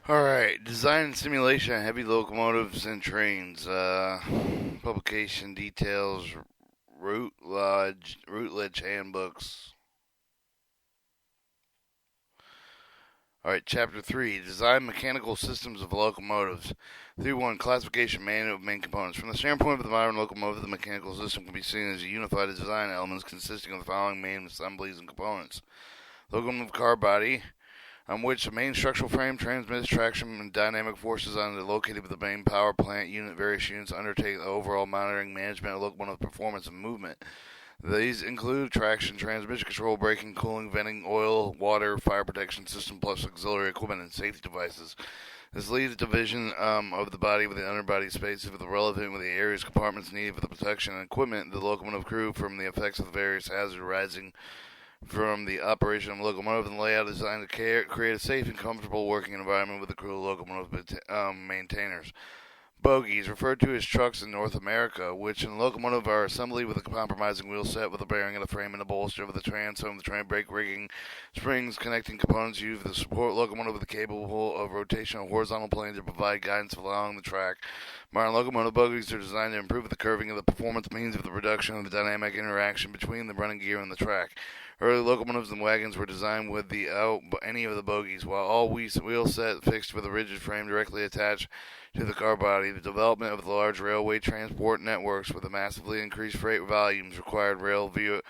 Alright, design and simulation of heavy locomotives and trains. Publication details, routledge handbooks. Alright, Chapter 3 Design Mechanical Systems of Locomotives. 3.1 Classification Manual of Main Components. From the standpoint of the modern locomotive, the mechanical system can be seen as a unified design elements consisting of the following main assemblies and components: locomotive car body, on which the main structural frame transmits traction and dynamic forces on it, located with the main power plant unit. Various units undertake the overall monitoring management of locomotive performance and movement. These include traction, transmission control, braking, cooling, venting, oil, water, fire protection system, plus auxiliary equipment and safety devices. This leads division of the body with the underbody space with the relevant with the areas compartments needed for the protection and equipment of the locomotive crew from the effects of the various hazards arising from the operation of the locomotive, and the layout is designed to create a safe and comfortable working environment with the crew of locomotive maintainers. Bogies, referred to as trucks in North America, which in locomotive are assembly with a compromising wheel set with a bearing and a frame and a bolster of the transom, the train brake rigging, springs, connecting components used for the support locomotive with a capable of rotation on horizontal plane to provide guidance along the track. Modern locomotive bogies are designed to improve the curving of the performance means of the reduction of the dynamic interaction between the running gear and the track. Early locomotives and wagons were designed with any of the bogies, while all wheel set fixed with a rigid frame directly attached to the car body. The development of the large railway transport networks with the massively increased freight volumes required rail vehicle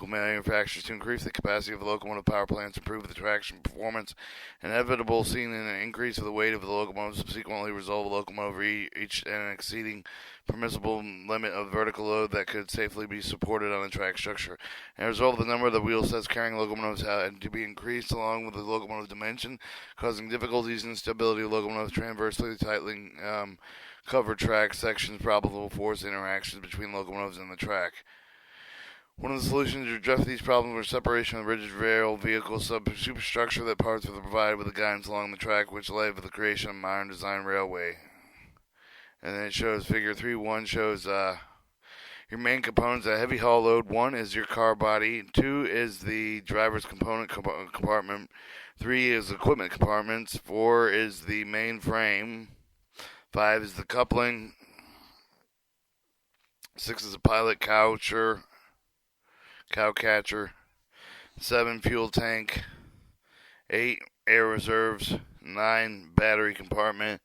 manufacturers to increase the capacity of the locomotive power plants, improve the traction performance, inevitable seen in an increase of the weight of the locomotive, subsequently resolve a locomotive reached an exceeding permissible limit of vertical load that could safely be supported on the track structure. As a result, the number of the wheel sets carrying locomotives had to be increased along with the locomotive dimension, causing difficulties in stability of locomotives transversely tightening covered track sections, probable force interactions between locomotives and the track. One of the solutions to address these problems was separation of the rigid rail vehicle superstructure that parts were provided with the guidance along the track, which led to the creation of modern design railway. And then it shows figure 3.1 shows your main components. A heavy haul load. 1 is your car body. 2 is the driver's component compartment. 3 is equipment compartments. 4 is the main frame. 5 is the coupling. 6 is a pilot cow catcher. 7 fuel tank. 8 air reserves. 9 battery compartment.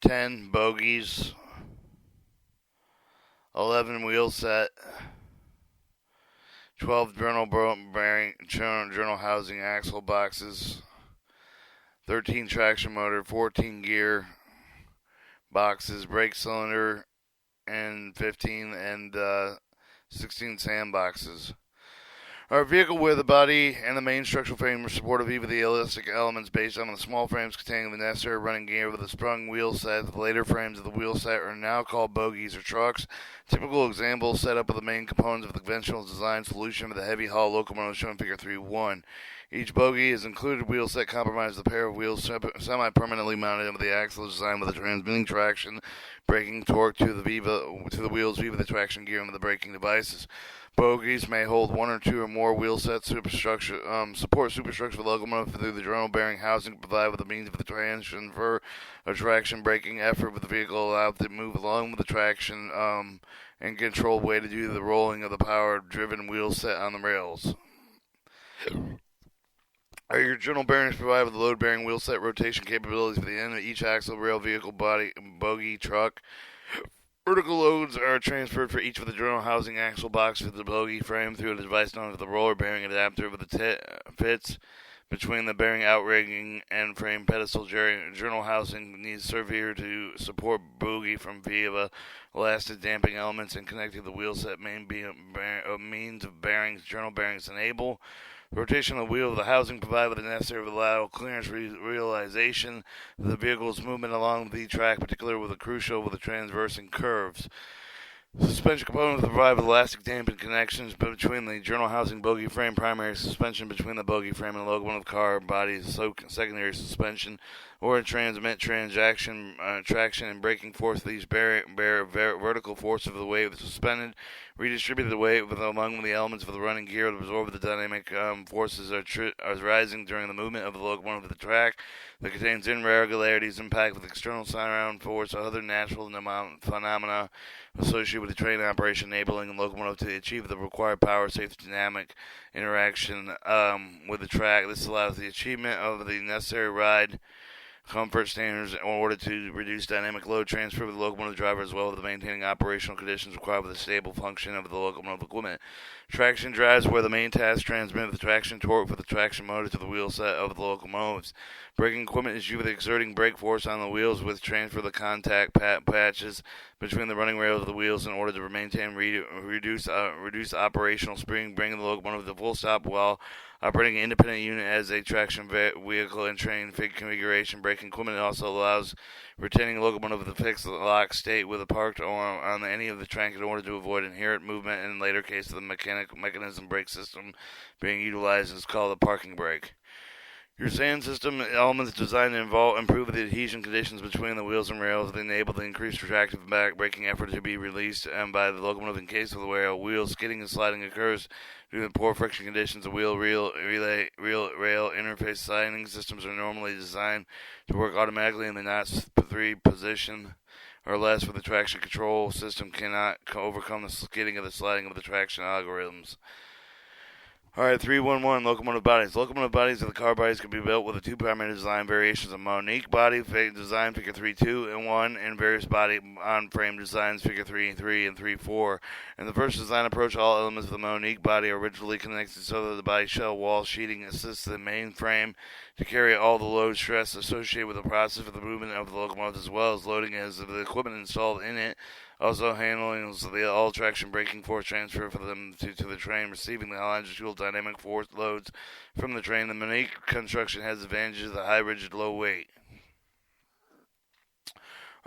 10 bogies. 11 wheel set. 12 journal housing axle boxes. 13 traction motor. 14 gear boxes, brake cylinder, and 15 and 16 sandboxes. Our vehicle with the body and the main structural frame are supportive of the elastic elements based on the small frames containing the necessary running gear with a sprung wheel set. The later frames of the wheel set are now called bogies or trucks. Typical example setup of the main components of the conventional design solution of the heavy haul locomotive shown in figure 3.1. Each bogie is included wheel set comprised of a pair of wheels semi-permanently mounted into the axle designed with a transmitting traction, braking torque to the wheels via the traction gear and the braking devices. Bogies may hold 1 or 2 or more wheel set superstructure, support superstructure for the locomotive through the journal bearing housing to provide with the means of the transfer of traction braking effort with the vehicle allowed to move along with the traction and controlled way to do the rolling of the power driven wheel set on the rails. Are your journal bearings provided with the load bearing wheel set rotation capabilities for the end of each axle, rail, vehicle, body, bogie, truck? Vertical loads are transferred for each of the journal housing axle box to the bogie frame through a device known as the roller bearing adapter with the fits between the bearing outrigging and frame pedestal. Journal housing needs severe to support bogie from via elastic damping elements and connecting the wheel set means of bearings. Journal bearings enable rotation of the wheel of the housing provided with the necessary lateral clearance realization of the vehicle's movement along the track, particularly with the crucial with the transversing curves. Suspension components provide elastic damping connections between the journal housing bogie frame, primary suspension between the bogie frame and the locomotive car body, secondary suspension, or transmit traction and braking force. These bear vertical force of the weight of the suspended, redistribute the weight among the elements of the running gear to absorb the dynamic forces are rising during the movement of the locomotive of the track that contains irregularities, impact with external surround force, or other natural phenomena associated with the train operation, enabling the locomotive to achieve the required power, safety, dynamic interaction with the track. This allows the achievement of the necessary ride comfort standards in order to reduce dynamic load transfer with the locomotive driver, as well as the maintaining operational conditions required for the stable function of the locomotive equipment. Traction drives where the main task transmit the traction torque for the traction motor to the wheel set of the locomotives. Braking equipment is used with exerting brake force on the wheels with transfer the contact patches between the running rails of the wheels in order to maintain reduce operational speed, bringing the locomotive to full stop while operating an independent unit as a traction vehicle and train configuration. Braking equipment also allows retaining the locomotive in the fixed lock state with a parked on any of the track in order to avoid inherent movement. And in later cases, the mechanism brake system being utilized is called a parking brake. Your sand system elements designed to improve the adhesion conditions between the wheels and rails that enable the increased retractive back braking effort to be released by the locomotive in case of the where a wheel skidding and sliding occurs due to poor friction conditions. The wheel rail interface sliding systems are normally designed to work automatically in the knot 3 position or less, where the traction control system cannot overcome the skidding of the sliding of the traction algorithms. Alright, 311 locomotive bodies. Locomotive bodies of the car bodies can be built with the two primary design variations of Monique body design figure 3.2 and 1 and various body on frame designs figure 3.3 and 3.4. In the first design approach, all elements of the Monique body are originally connected so that the body shell wall sheeting assists the main frame to carry all the load stress associated with the process of the movement of the locomotive, as well as loading as the equipment installed in it. Also handling the all-traction braking force transfer for them to the train, receiving the longitudinal dynamic force loads from the train. The Monique construction has advantages of the high rigid, low weight.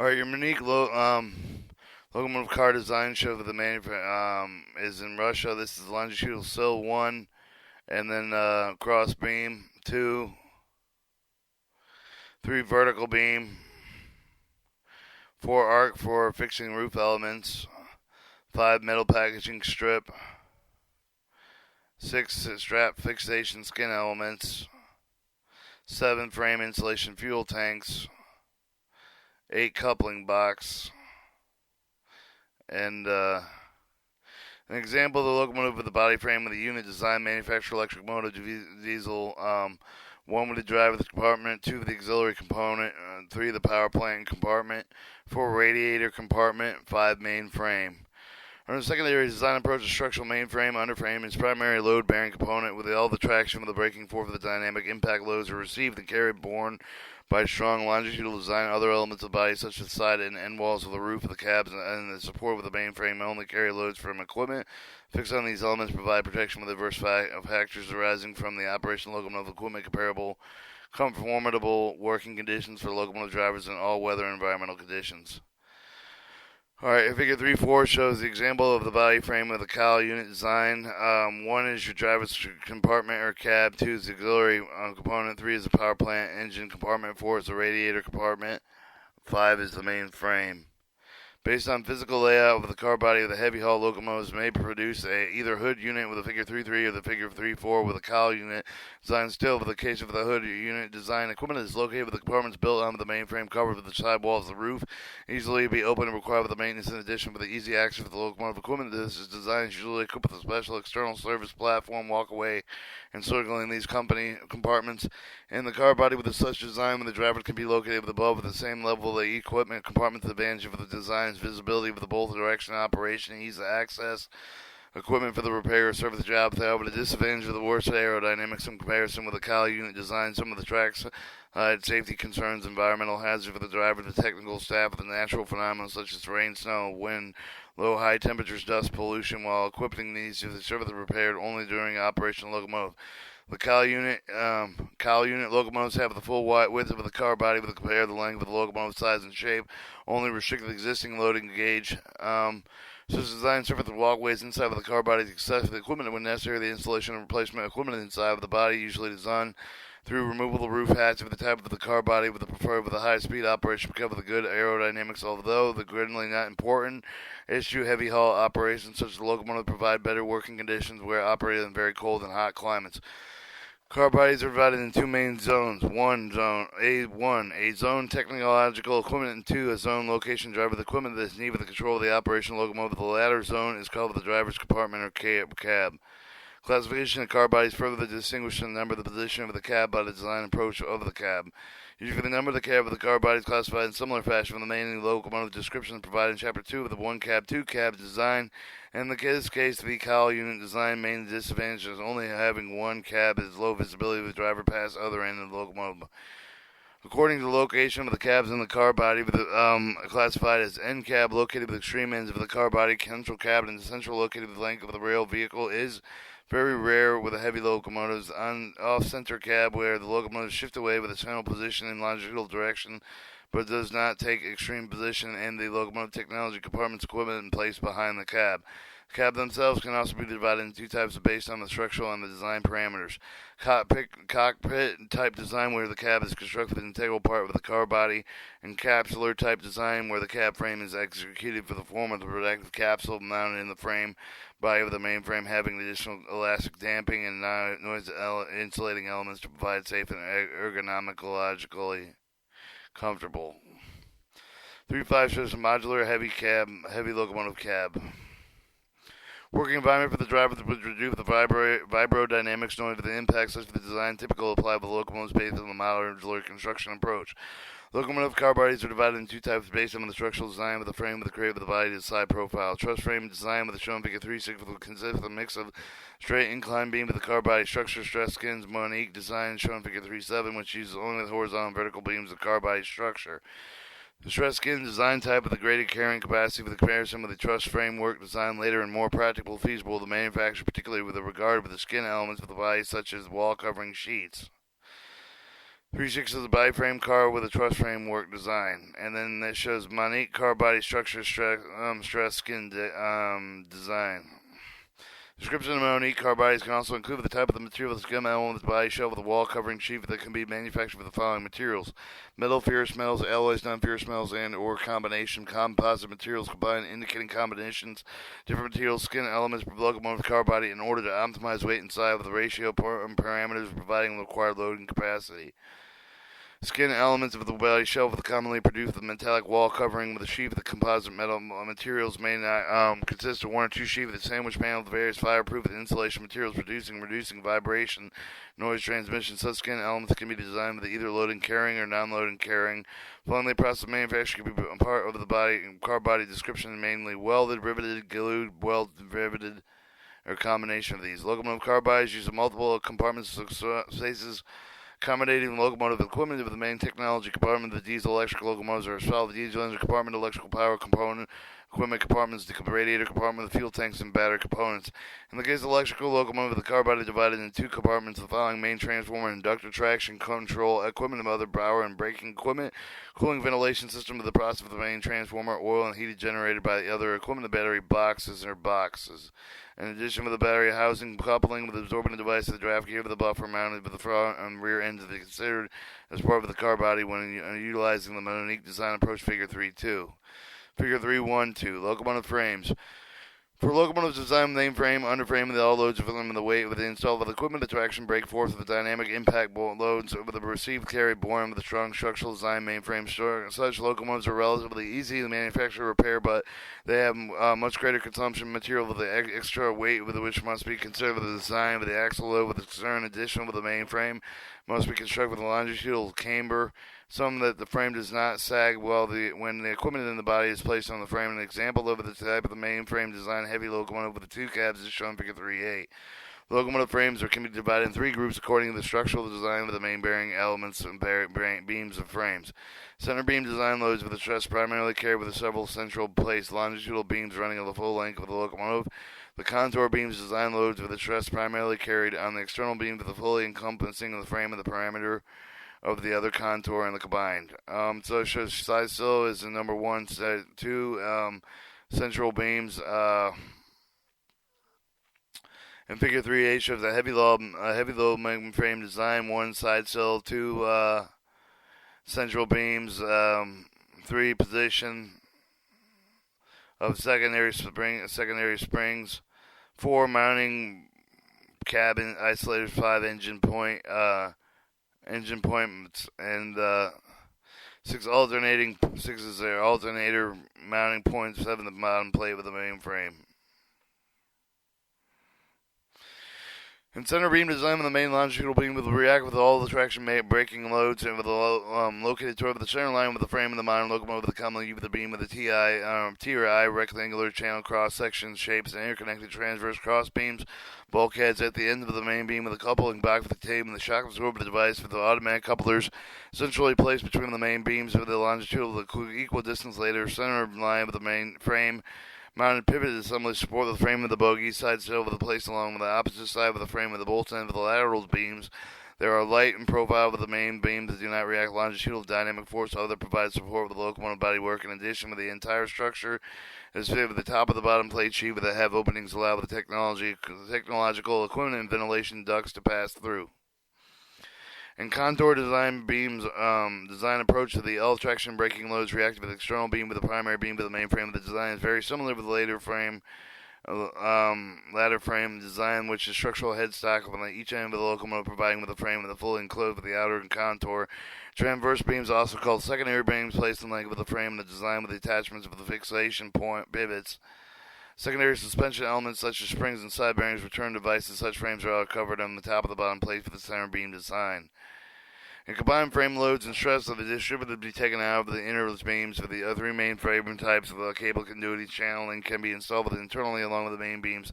Alright, your Monique locomotive car design show that the manufacturer is in Russia. This is longitudinal sill 1, and then cross beam 2, 3 vertical beam, 4 arc for fixing roof elements, 5 metal packaging strip, 6 strap fixation skin elements, 7 frame insulation fuel tanks, 8 coupling box, and an example of the locomotive with the body frame of the unit design, manufacturer electric motor diesel, 1 with the drive of the compartment, 2 with the auxiliary component, 3 the power plant compartment, 4 radiator compartment, 5 main frame. Under the secondary design approach, the structural mainframe underframe is primary load-bearing component with all the traction from the braking force of the dynamic impact loads are received and carried borne by strong longitudinal design. Other elements of the body, such as the side and end walls of the roof of the cabs and the support of the mainframe, only carry loads from equipment. Fixed on these elements provide protection with diverse factors arising from the operation of locomotive equipment, conformable working conditions for locomotive drivers in all weather and environmental conditions. Alright, figure 3.4 shows the example of the body frame of the cowl unit design. 1 is your driver's compartment or cab, 2 is the auxiliary component, 3 is the power plant engine compartment, 4 is the radiator compartment, 5 is the main frame. Based on physical layout of the car body of the heavy haul locomotives may produce either hood unit with a figure 3.3 or the figure 3.4 with a cowl unit design. Still, for the case of the hood unit design, equipment is located with the compartments built onto the mainframe, covered with the side walls of the roof, easily be opened and required with the maintenance. In addition, for the easy access of the locomotive equipment, this is designed usually equipped with a special external service platform, walkway, encircling these compartments in the car body with such design when the driver can be located above at the same level of the equipment compartment. The advantage of the design is visibility of the both direction operation, ease of access, equipment for the repair or service job. However, the disadvantage of the worst aerodynamics in comparison with the cowl unit design, some of the tracks safety concerns, environmental hazards for the driver, the technical staff, the natural phenomena such as rain, snow, wind, low, high temperatures, dust, pollution, while equipping these to serve the repaired only during operation of the locomotive. The cowl unit locomotives have the full width of the car body with compared the length of the locomotive size and shape, only restrict the existing loading gauge. Such design surface walkways inside of the car body to access the equipment when necessary. The installation and replacement of equipment inside of the body, usually designed through removable roof hatch of the type of the car body with the preferred with a high-speed operation because of the good aerodynamics. Although the greatly not important issue, heavy haul operations such as the locomotive provide better working conditions where operated in very cold and hot climates. Car bodies are divided in two main zones. A zone technological equipment, and two, a zone location driver with equipment that is needed for the control of the operation locomotive. The latter zone is called the driver's compartment or cab. Classification of car bodies further distinguishes the number, the position of the cab by the design approach of the cab. Usually the number of the cab of the car body is classified in similar fashion from the main locomotive description provided in Chapter 2 of the one cab, two cab design. In this case, the cowl unit design main disadvantage is only having one cab is low visibility with the driver past other end of the locomotive. According to the location of the cabs in the car body, classified as end cab located with extreme ends of the car body, central cab, and the central located with the length of the rail vehicle is very rare with the heavy locomotives. On off-center cab, where the locomotives shift away with its final position in longitudinal direction, but does not take extreme position, and the locomotive technology compartment's equipment in place behind the cab. The cab themselves can also be divided into two types based on the structural and the design parameters. Cockpit type design, where the cab is constructed an integral part of the car body, and capsular type design, where the cab frame is executed for the form of the protective capsule mounted in the frame body of the main frame, having additional elastic damping and noise insulating elements to provide safe and ergonomically comfortable. 3.5 shows a modular heavy locomotive cab. Working environment for the driver would reduce the vibrodynamics noise of the impact such as the design typical apply with locomotives based on the modular construction approach. Locomotive car bodies are divided into two types based on the structural design of the frame with the create of the body to the side profile. Truss frame design with the shown figure 3.6 will consist of a mix of straight incline beam with the car body structure, stress skins, Monique design shown figure 3.7, which uses only the horizontal and vertical beams of the car body structure. The stress skin design type with the graded carrying capacity with the comparison with the truss framework design later and more practical feasible to manufacture, particularly with regard to the skin elements of the body such as wall covering sheets. 3.6 is a biframe car with a truss framework design, and then that shows Monique car body structure stress skin design. Description of Monique car bodies can also include the type of the material, the skin element of the body shell with a wall covering sheet that can be manufactured with the following materials: metal, ferrous metals, alloys, non-ferrous metals, and or combination composite materials combined, indicating combinations, different materials, skin elements per locomotive car body in order to optimize weight and size with the ratio parameters providing the required loading capacity. Skin elements of the body shell with the commonly produced with metallic wall covering with a sheath of the composite metal materials may not consist of one or two sheaths with a sandwich panel with various fireproof and insulation materials reducing vibration, noise transmission. Such skin elements can be designed with either loading carrying or non-loading carrying. Finally, process of manufacture can be part of the car body description, mainly welded, riveted, glued, riveted, or a combination of these. Locomotive car bodies use multiple compartments, spaces, accommodating locomotive equipment of the main technology compartment. The diesel electric locomotives are as follows: the diesel engine compartment, electrical power component, equipment compartments, the radiator compartment, the fuel tanks, and battery components. In the case of the electrical locomotive, the car body divided into two compartments, the following: main transformer, inductor, traction control equipment of other power and braking equipment, cooling ventilation system of the process of the main transformer, oil and heat generated by the other equipment, the battery boxes. In addition, with the battery housing, coupling with the absorbent device of the draft gear with the buffer mounted with the front and rear ends to be considered as part of the car body when utilizing the Monique design approach. Figure 3.2. Figure 3.1.2. Locomotive frames. For locomotives designed with the main frame, underframe, and all loads of them and the weight with the install of the equipment, the traction, brake force, with the dynamic impact loads with the received carry borne with the strong structural design mainframe. Such locomotives are relatively easy to manufacture, repair, but they have much greater consumption material with the extra weight with which must be considered with the design with the axle load with the concern addition with the mainframe must be constructed with a longitudinal camber. Some that the frame does not sag when the equipment in the body is placed on the frame. An example of the type of the mainframe design heavy locomotive with the two cabs is shown in Figure 3.8. Locomotive frames can be divided in three groups according to the structural design of the main bearing elements and beams of frames. Center beam design loads with the truss primarily carried with several central placed longitudinal beams running on the full length of the locomotive. The contour beams design loads with the truss primarily carried on the external beam to the fully encompassing of the frame and the parameter of the other contour and the combined. So it shows size still is the number 1, size 2, central beams. In Figure 3A shows a heavy load magma frame design, one side cell, two central beams, three position of secondary springs, four mounting cabin isolators, five engine points, and six is their alternator mounting points, seven the bottom plate with the main frame. In center beam design with the main longitudinal beam will react with all the traction braking loads and with the located toward the center line with the frame of the modern locomotive with the commonly used with the beam with the TI rectangular channel cross section shapes and interconnected transverse cross beams, bulkheads at the end of the main beam with a coupling back with the tape and the shock absorber device with the automatic couplers centrally placed between the main beams with the longitudinal equal distance later center line with the main frame. Mounted pivot assembly support the frame of the bogie side cell with the place along with the opposite side of the frame with the bolt end of the lateral beams. There are light and profile with the main beams that do not react longitudinal dynamic force, other provide support with the locomotive bodywork. In addition, with the entire structure is fitted with the top of the bottom plate sheet with the have openings allow the technological equipment and ventilation ducts to pass through. In contour design beams, design approach to the L traction braking loads reactive with the external beam with the primary beam with the main frame of the design is very similar with the ladder frame design, which is structural headstock on each end of the locomotive, providing with the frame with the fully enclosed with the outer and contour. Transverse beams, also called secondary beams, placed in length with the frame and the design with the attachments of the fixation point pivots. Secondary suspension elements such as springs and side bearings, return devices, such frames are all covered on the top of the bottom plate for the center beam design. And combined frame loads and stress of the distributed be taken out of the inner beams for the three main frame types of the cable conduity channeling can be installed internally along with the main beams,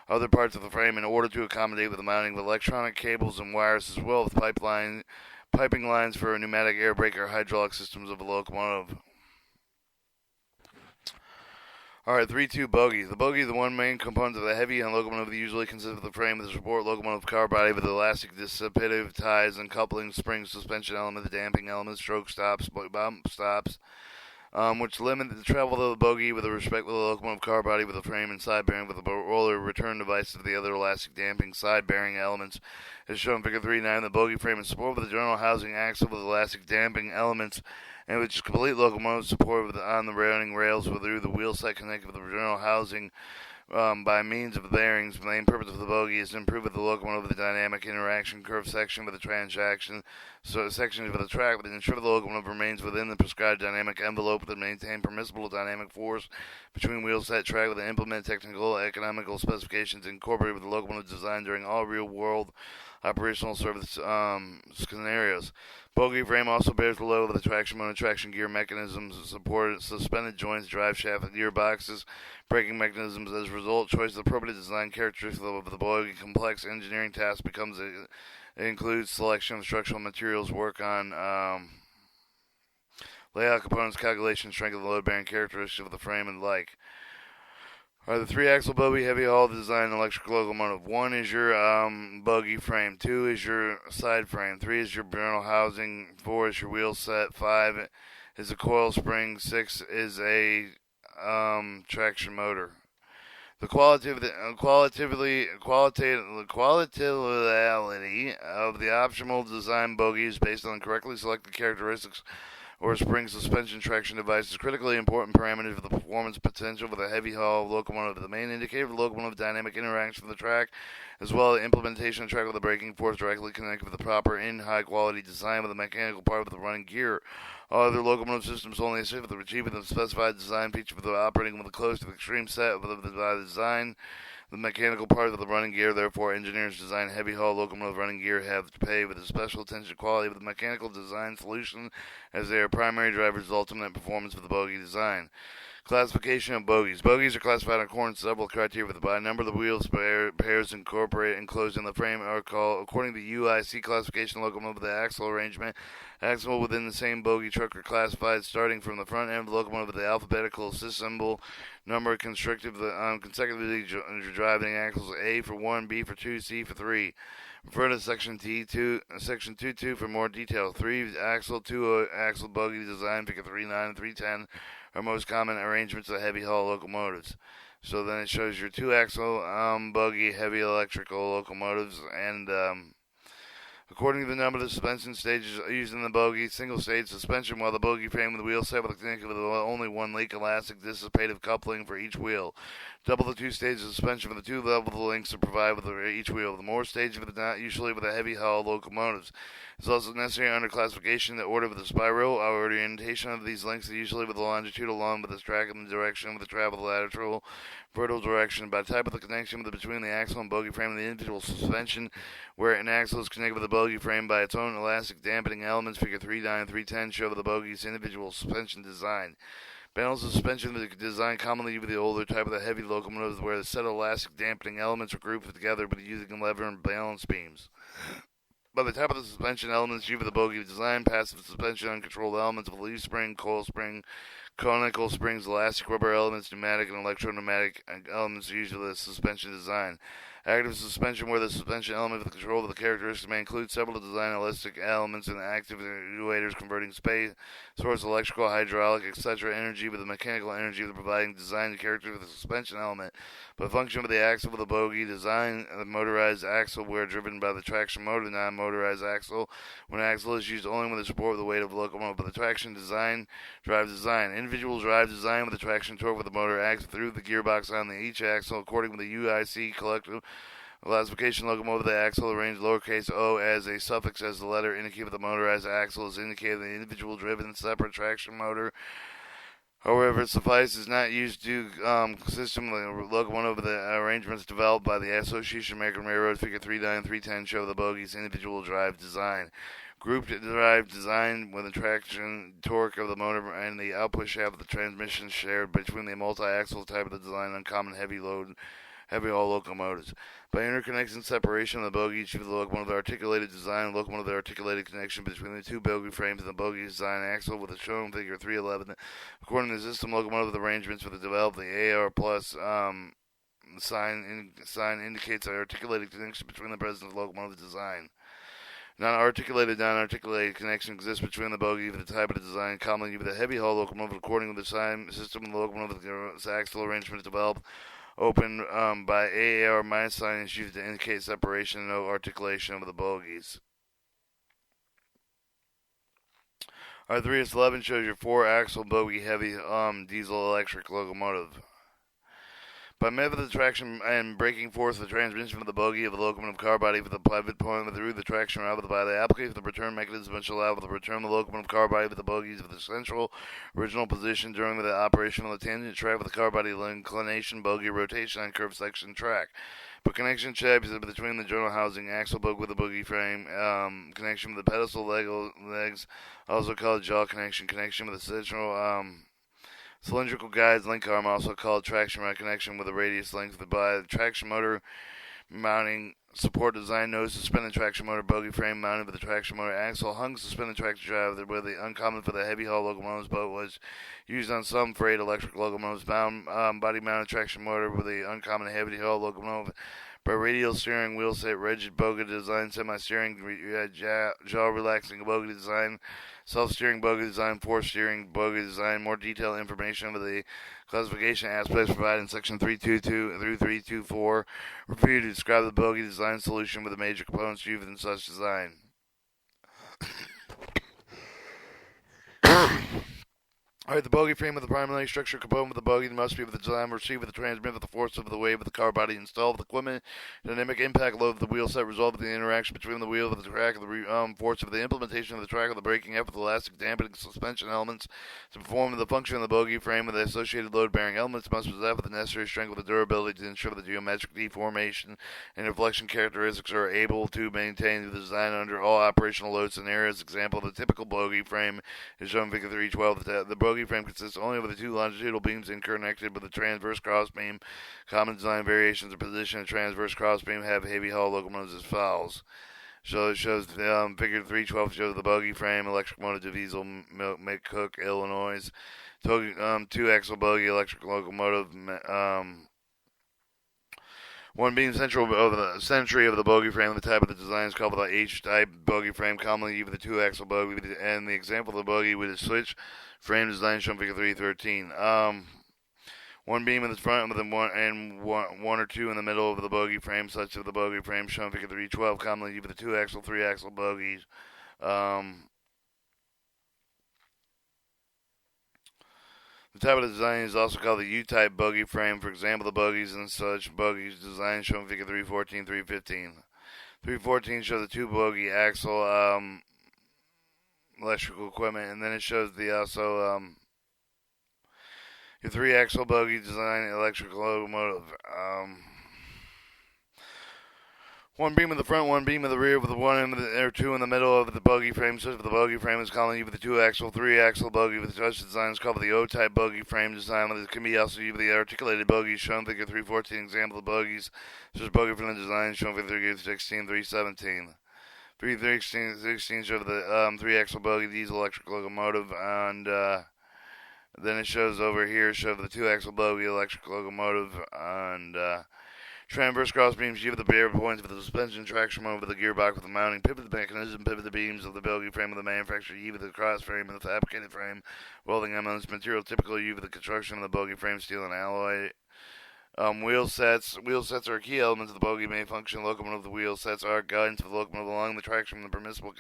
other parts of the frame in order to accommodate with the mounting of electronic cables and wires as well as piping lines for pneumatic air brake or hydraulic systems of a locomotive. Alright, 3-2 bogie. The bogie is the one main component of the heavy locomotive that usually consists of the frame of the support locomotive car body with elastic dissipative ties and coupling springs, suspension element, damping elements, stroke stops, bump stops, which limit the travel of the bogie with respect to the locomotive car body with the frame and side bearing with the roller return device of the other elastic damping side bearing elements. As shown in Figure 3.9, the bogie frame is supported with the general housing axle with elastic damping elements, and which is complete locomotive support on the running rails through the wheel set connected with the general housing by means of the bearings. The main purpose of the bogie is to improve the locomotive with the dynamic interaction curve section with the transaction sections of the track, but ensure the locomotive remains within the prescribed dynamic envelope to maintain permissible dynamic force between wheel set track with the implement technical economical specifications incorporated with the locomotive design during all real world operational service scenarios. Bogie frame also bears the load of the traction motor, traction gear mechanisms, supported suspended joints, drive shaft, and gearboxes, braking mechanisms. As a result, choice of appropriate design characteristics of the bogie complex engineering task becomes it includes selection of structural materials, work on layout components, calculation, strength of the load bearing characteristics of the frame, and the like. Are the 3-axle bogie heavy haul design electric locomotive. 1 is your bogie frame. 2 is your side frame. 3 is your general housing. 4 is your wheel set. 5 is a coil spring. 6 is a traction motor. The qualitativity of the optimal design bogie is based on correctly selected characteristics or spring suspension traction device is critically important parameter for the performance potential of the heavy haul locomotive. The main indicator of the locomotive dynamic interaction with the track, as well as implementation of track with the braking force directly connected with the proper and high quality design with the mechanical part of the running gear. All other locomotive systems only assist with achieving the specified design feature for the operating with a close to the extreme set by the design. The mechanical part of the running gear, therefore, engineers design heavy haul locomotive running gear have to pay with a special attention to quality of the mechanical design solution as they are primary drivers of ultimate performance of the bogie design. Classification of bogies. Bogies are classified according to several criteria by number of the wheels pairs incorporated enclosed in the frame are called, according to the UIC classification locomotive, the axle arrangement. Axle within the same bogie truck are classified starting from the front end of the locomotive with the alphabetical symbol number consecutively driving axles A for 1, B for 2, C for 3. Refer to section 2.2 for more detail. 3 axle, 2 axle bogie design, figure 3.9 and 3.10 are most common arrangements of heavy haul locomotives. So then it shows your two-axle bogie heavy electrical locomotives, and according to the number of suspension stages used in the bogie, single-stage suspension, while the bogie frame with the wheel set with only one link elastic dissipative coupling for each wheel. Double the two-stage suspension for the two level links to provide with each wheel. The more stage of the usually with the heavy haul locomotives. It's also necessary under classification the order of the spiral or orientation of these links, usually with the longitude along with the track in the direction of the travel lateral vertical direction by type of the connection between the axle and bogie frame and the individual suspension, where an axle is connected with the bogie frame by its own elastic dampening elements. Figure 3.9 and 3.10 show the bogie's individual suspension design. Balance of suspension is designed commonly with the older type of the heavy locomotives, where the set of elastic dampening elements are grouped together by using lever and balance beams. By the type of the suspension elements used for the bogie design, passive suspension, uncontrolled elements of leaf spring, coil spring, conical springs, elastic rubber elements, pneumatic and electro-pneumatic elements used for the suspension design. Active suspension, where the suspension element with control of the characteristics may include several design elastic elements and active actuators converting space, source, electrical, hydraulic, etc. energy with the mechanical energy of the providing design character of the suspension element. By function of the axle of the bogie design, the motorized axle where driven by the traction motor, non-motorized axle, when axle is used only with the support of the weight of the locomotive. By the traction design, drive design. Individual drive design with the traction torque with the motor acts through the gearbox on each axle according with the UIC collective classification locomotive. The axle arranged lowercase o as a suffix as the letter indicated with the motorized axle is indicated the individual driven separate traction motor. However, it suffices not used to system locomotive. The arrangements developed by the Association of American Railroad. Figure 3.9 and 3.10 show the bogie's individual drive design. Grouped drive design with the traction torque of the motor and the output shaft of the transmission shared between the multi-axle type of the design on common heavy haul locomotives. By interconnection separation of the bogie, each of the locomotive articulated design and locomotive articulated connection between the two bogie frames and the bogie design axle with a shown figure 311. According to the system locomotive arrangements for the developed, the AR plus sign indicates an articulated connection between the present locomotive design. Non-articulated connection exists between the bogie of the type of the design commonly with the heavy haul locomotive. According to the sign system of the locomotive, the axle arrangement is developed open by AAR minus sign is used to indicate separation and no articulation of the bogies. R3S11 shows your 4-axle bogie heavy diesel electric locomotive. By method of traction and braking force, the transmission of the bogie of the locomotive car body with the pivot point through the traction rod by the application of the return mechanism, which allow for the return of the locomotive car body with the bogies of the central original position during the operation of the tangent track with the car body inclination bogie rotation on curved section track. But connection shafts between the journal housing axle bogie with the bogie frame, connection with the pedestal legs, also called jaw connection with the central cylindrical guides link arm, also called traction rod connection with a radius length by the traction motor mounting support design nose suspended traction motor bogie frame mounted with the traction motor axle hung suspended traction drive where the uncommon for the heavy haul locomotives but was used on some freight electric locomotives body mounted traction motor with the uncommon heavy haul locomotive by radial steering wheel set rigid bogie design semi-steering jaw relaxing bogie design self-steering bogie design, force steering bogie design. More detailed information of the classification aspects provided in section 322 through 324. Review to describe the bogie design solution with the major components used in such design. Alright, the bogie frame of the primary structure component of the bogie must be with the design received with the transmit with the force of the wave of the car body installed with equipment. Dynamic impact load of the wheel set result of the interaction between the wheel of the track and the force of the implementation of the track of the braking effort with elastic dampening suspension elements to perform the function of the bogie frame with the associated load bearing elements must possess the necessary strength with the durability to ensure that the geometric deformation and reflection characteristics are able to maintain the design under all operational load scenarios. Example of the typical bogie frame is shown in figure 312. The bogie frame consists only of the two longitudinal beams interconnected with a transverse crossbeam. Common design variations of position of transverse crossbeam have heavy haul locomotives as follows. So it shows the figure 312 shows the bogie frame electric motor diesel McCook, Illinois. Two axle bogie electric locomotive One being central of the century of the bogie frame, the type of the design is called the H-type bogie frame, commonly used with the two-axle bogie, and the example of the bogie with a switch frame design shown figure 313. One beam in the front with one or two in the middle of the bogie frame, such as the bogie frame shown figure 312, commonly used with the two-axle, three-axle bogies. The type of the design is also called the U-type bogie frame. For example, the bogies and such bogies design shown in figure 314, 315. 314 shows the two bogie axle electrical equipment, and then it shows the also your three axle bogie design electrical locomotive. One beam in the front, one beam in the rear, with one or two in the middle of the bogie frame. Such as the bogie frame is commonly used with the two-axle, three-axle bogie with such design is called the O-type bogie frame design. It can be also used with the articulated bogies shown in figure 314. Example of bogies such as bogie frame design shown in figure 316, 317. 316 shows the three-axle bogie diesel electric locomotive, and then it shows over here the two-axle bogie electric locomotive, and transverse cross beams give the bear points for the suspension traction over the gearbox with the mounting pivot the mechanism, pivot the beams of the bogie frame of the manufacturer, give the cross frame and the fabricated frame, welding elements, material typical used for the construction of the bogie frame, steel and alloy. Wheel sets. Wheel sets are a key element of the bogie main function. Locomotive. The wheel sets are guidance for the locomotive along the traction from the permissible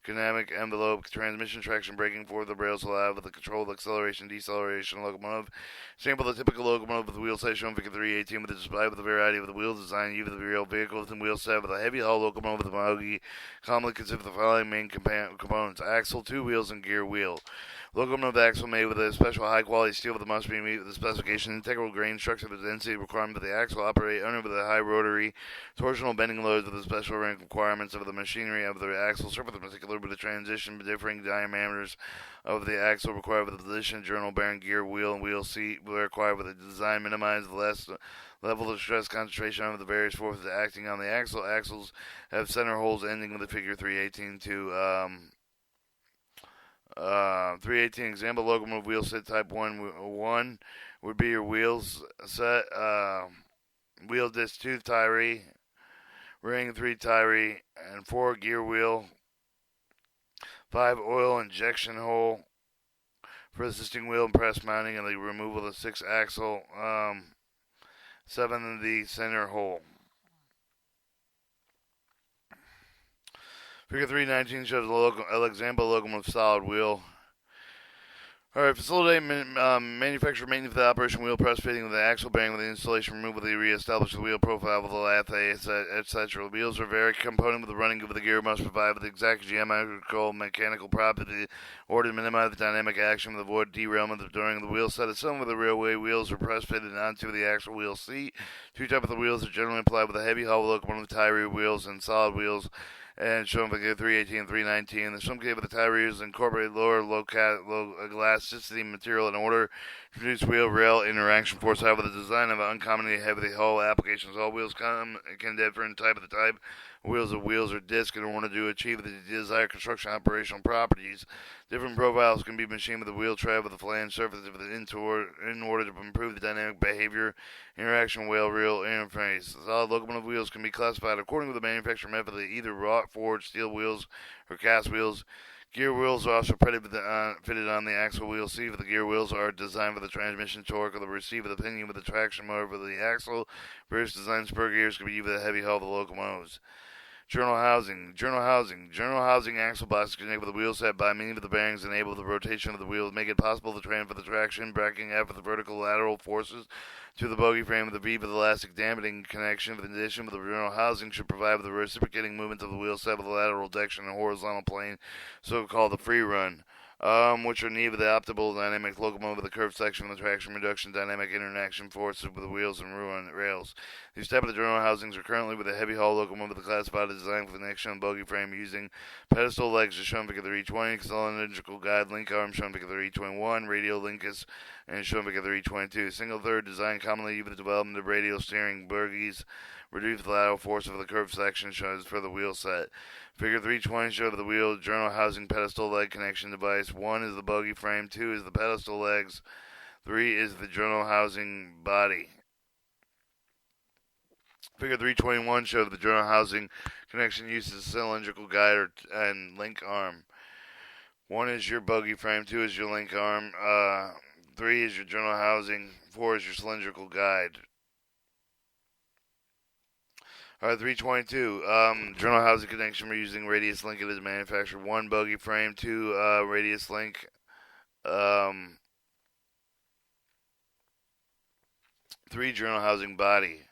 dynamic envelope. Transmission traction braking for the rails allow for the controlled acceleration, deceleration locomotive. Sample the typical locomotive with the wheel set shown in figure 318 with the display with a variety of the wheel design used for the real vehicle within wheel set with a heavy haul locomotive with a bogie commonly consists of the following main components: axle, two wheels, and gear wheel. Locomotive axle made with a special high-quality steel that must be meet with the specification integral grain structure with the density requirement of the axle operate under with the high rotary torsional bending loads with the special rank requirements of the machinery of the axle surface in particular with the transition differing diameters of the axle required with the position journal bearing gear wheel and wheel seat required with the design minimize the less level of stress concentration of the various forces acting on the axle. Axles have center holes ending with the figure 318 to 318 example locomotive wheel set type 1 would be your wheels set, wheel disc 2 tyree, ring 3 tyree, and 4 gear wheel, 5 oil injection hole for assisting wheel and press mounting and the removal of the 6 axle, 7 in the center hole. Figure 319 shows an example locomotive solid wheel. Alright, facilitate manufacturer maintenance of the operation wheel press fitting with the axle bearing with the installation removal the re-establish the wheel profile with the lathe, etc. The wheels are very component with the running of the gear must provide with the exact geometrical mechanical property in order to minimize the dynamic action of the avoid derailment during the wheel set. As some of the railway wheels are press fitted onto the actual wheel seat. Two types of the wheels are generally applied with the heavy hull locomotive tire wheels and solid wheels, and shown figure 318 and 319. The some case with the tires incorporate lower low elasticity material in order to reduce wheel rail interaction force. However, the design of uncommonly heavy hull applications, all wheels can differ in type of the type. Wheels or disc in order to achieve the desired construction operational properties. Different profiles can be machined with the wheel tread with the flange surface in order to improve the dynamic behavior, interaction, wheel reel interface. Solid locomotive wheels can be classified according to the manufacturer method of either wrought forged steel wheels or cast wheels. Gear wheels are also fitted on the axle wheel seat. The gear wheels are designed for the transmission torque of the receiver, the pinion with the traction motor for the axle. Various design spur gears can be used with the heavy hull of the locomotives. Journal housing. Axle boxes connect with the wheel set by means of the bearings enable the rotation of the wheels, make it possible to transfer the traction, braking F with the vertical lateral forces to the bogie frame with the V with elastic dampening connection. In addition, the journal housing should provide with the reciprocating movement of the wheel set with the lateral direction and horizontal plane, so-called the free run. Which are needed with the optimal dynamic locomotive with the curved section of the traction reduction dynamic interaction forces with the wheels and rails. These type of the journal housings are currently with a heavy haul locomotive with the classified design for the next shown bogie frame using pedestal legs as shown in figure 320, cylindrical guide link arm shown in figure 321, radial linkers and shown in figure 322. Single third design commonly used with the development of radial steering bogies, reduce the lateral force of the curved section shows for the wheel set. Figure 320 shows the wheel journal housing pedestal leg connection device. 1 is the bogie frame, 2 is the pedestal legs, 3 is the journal housing body. Figure 321 shows the journal housing connection uses a cylindrical guide and link arm. 1 is your buggy frame, 2 is your link arm, 3 is your journal housing, 4 is your cylindrical guide. Alright, 322. Journal housing connection. We're using radius link as manufacturer. 1 buggy frame, 2 radius link, 3 journal housing body.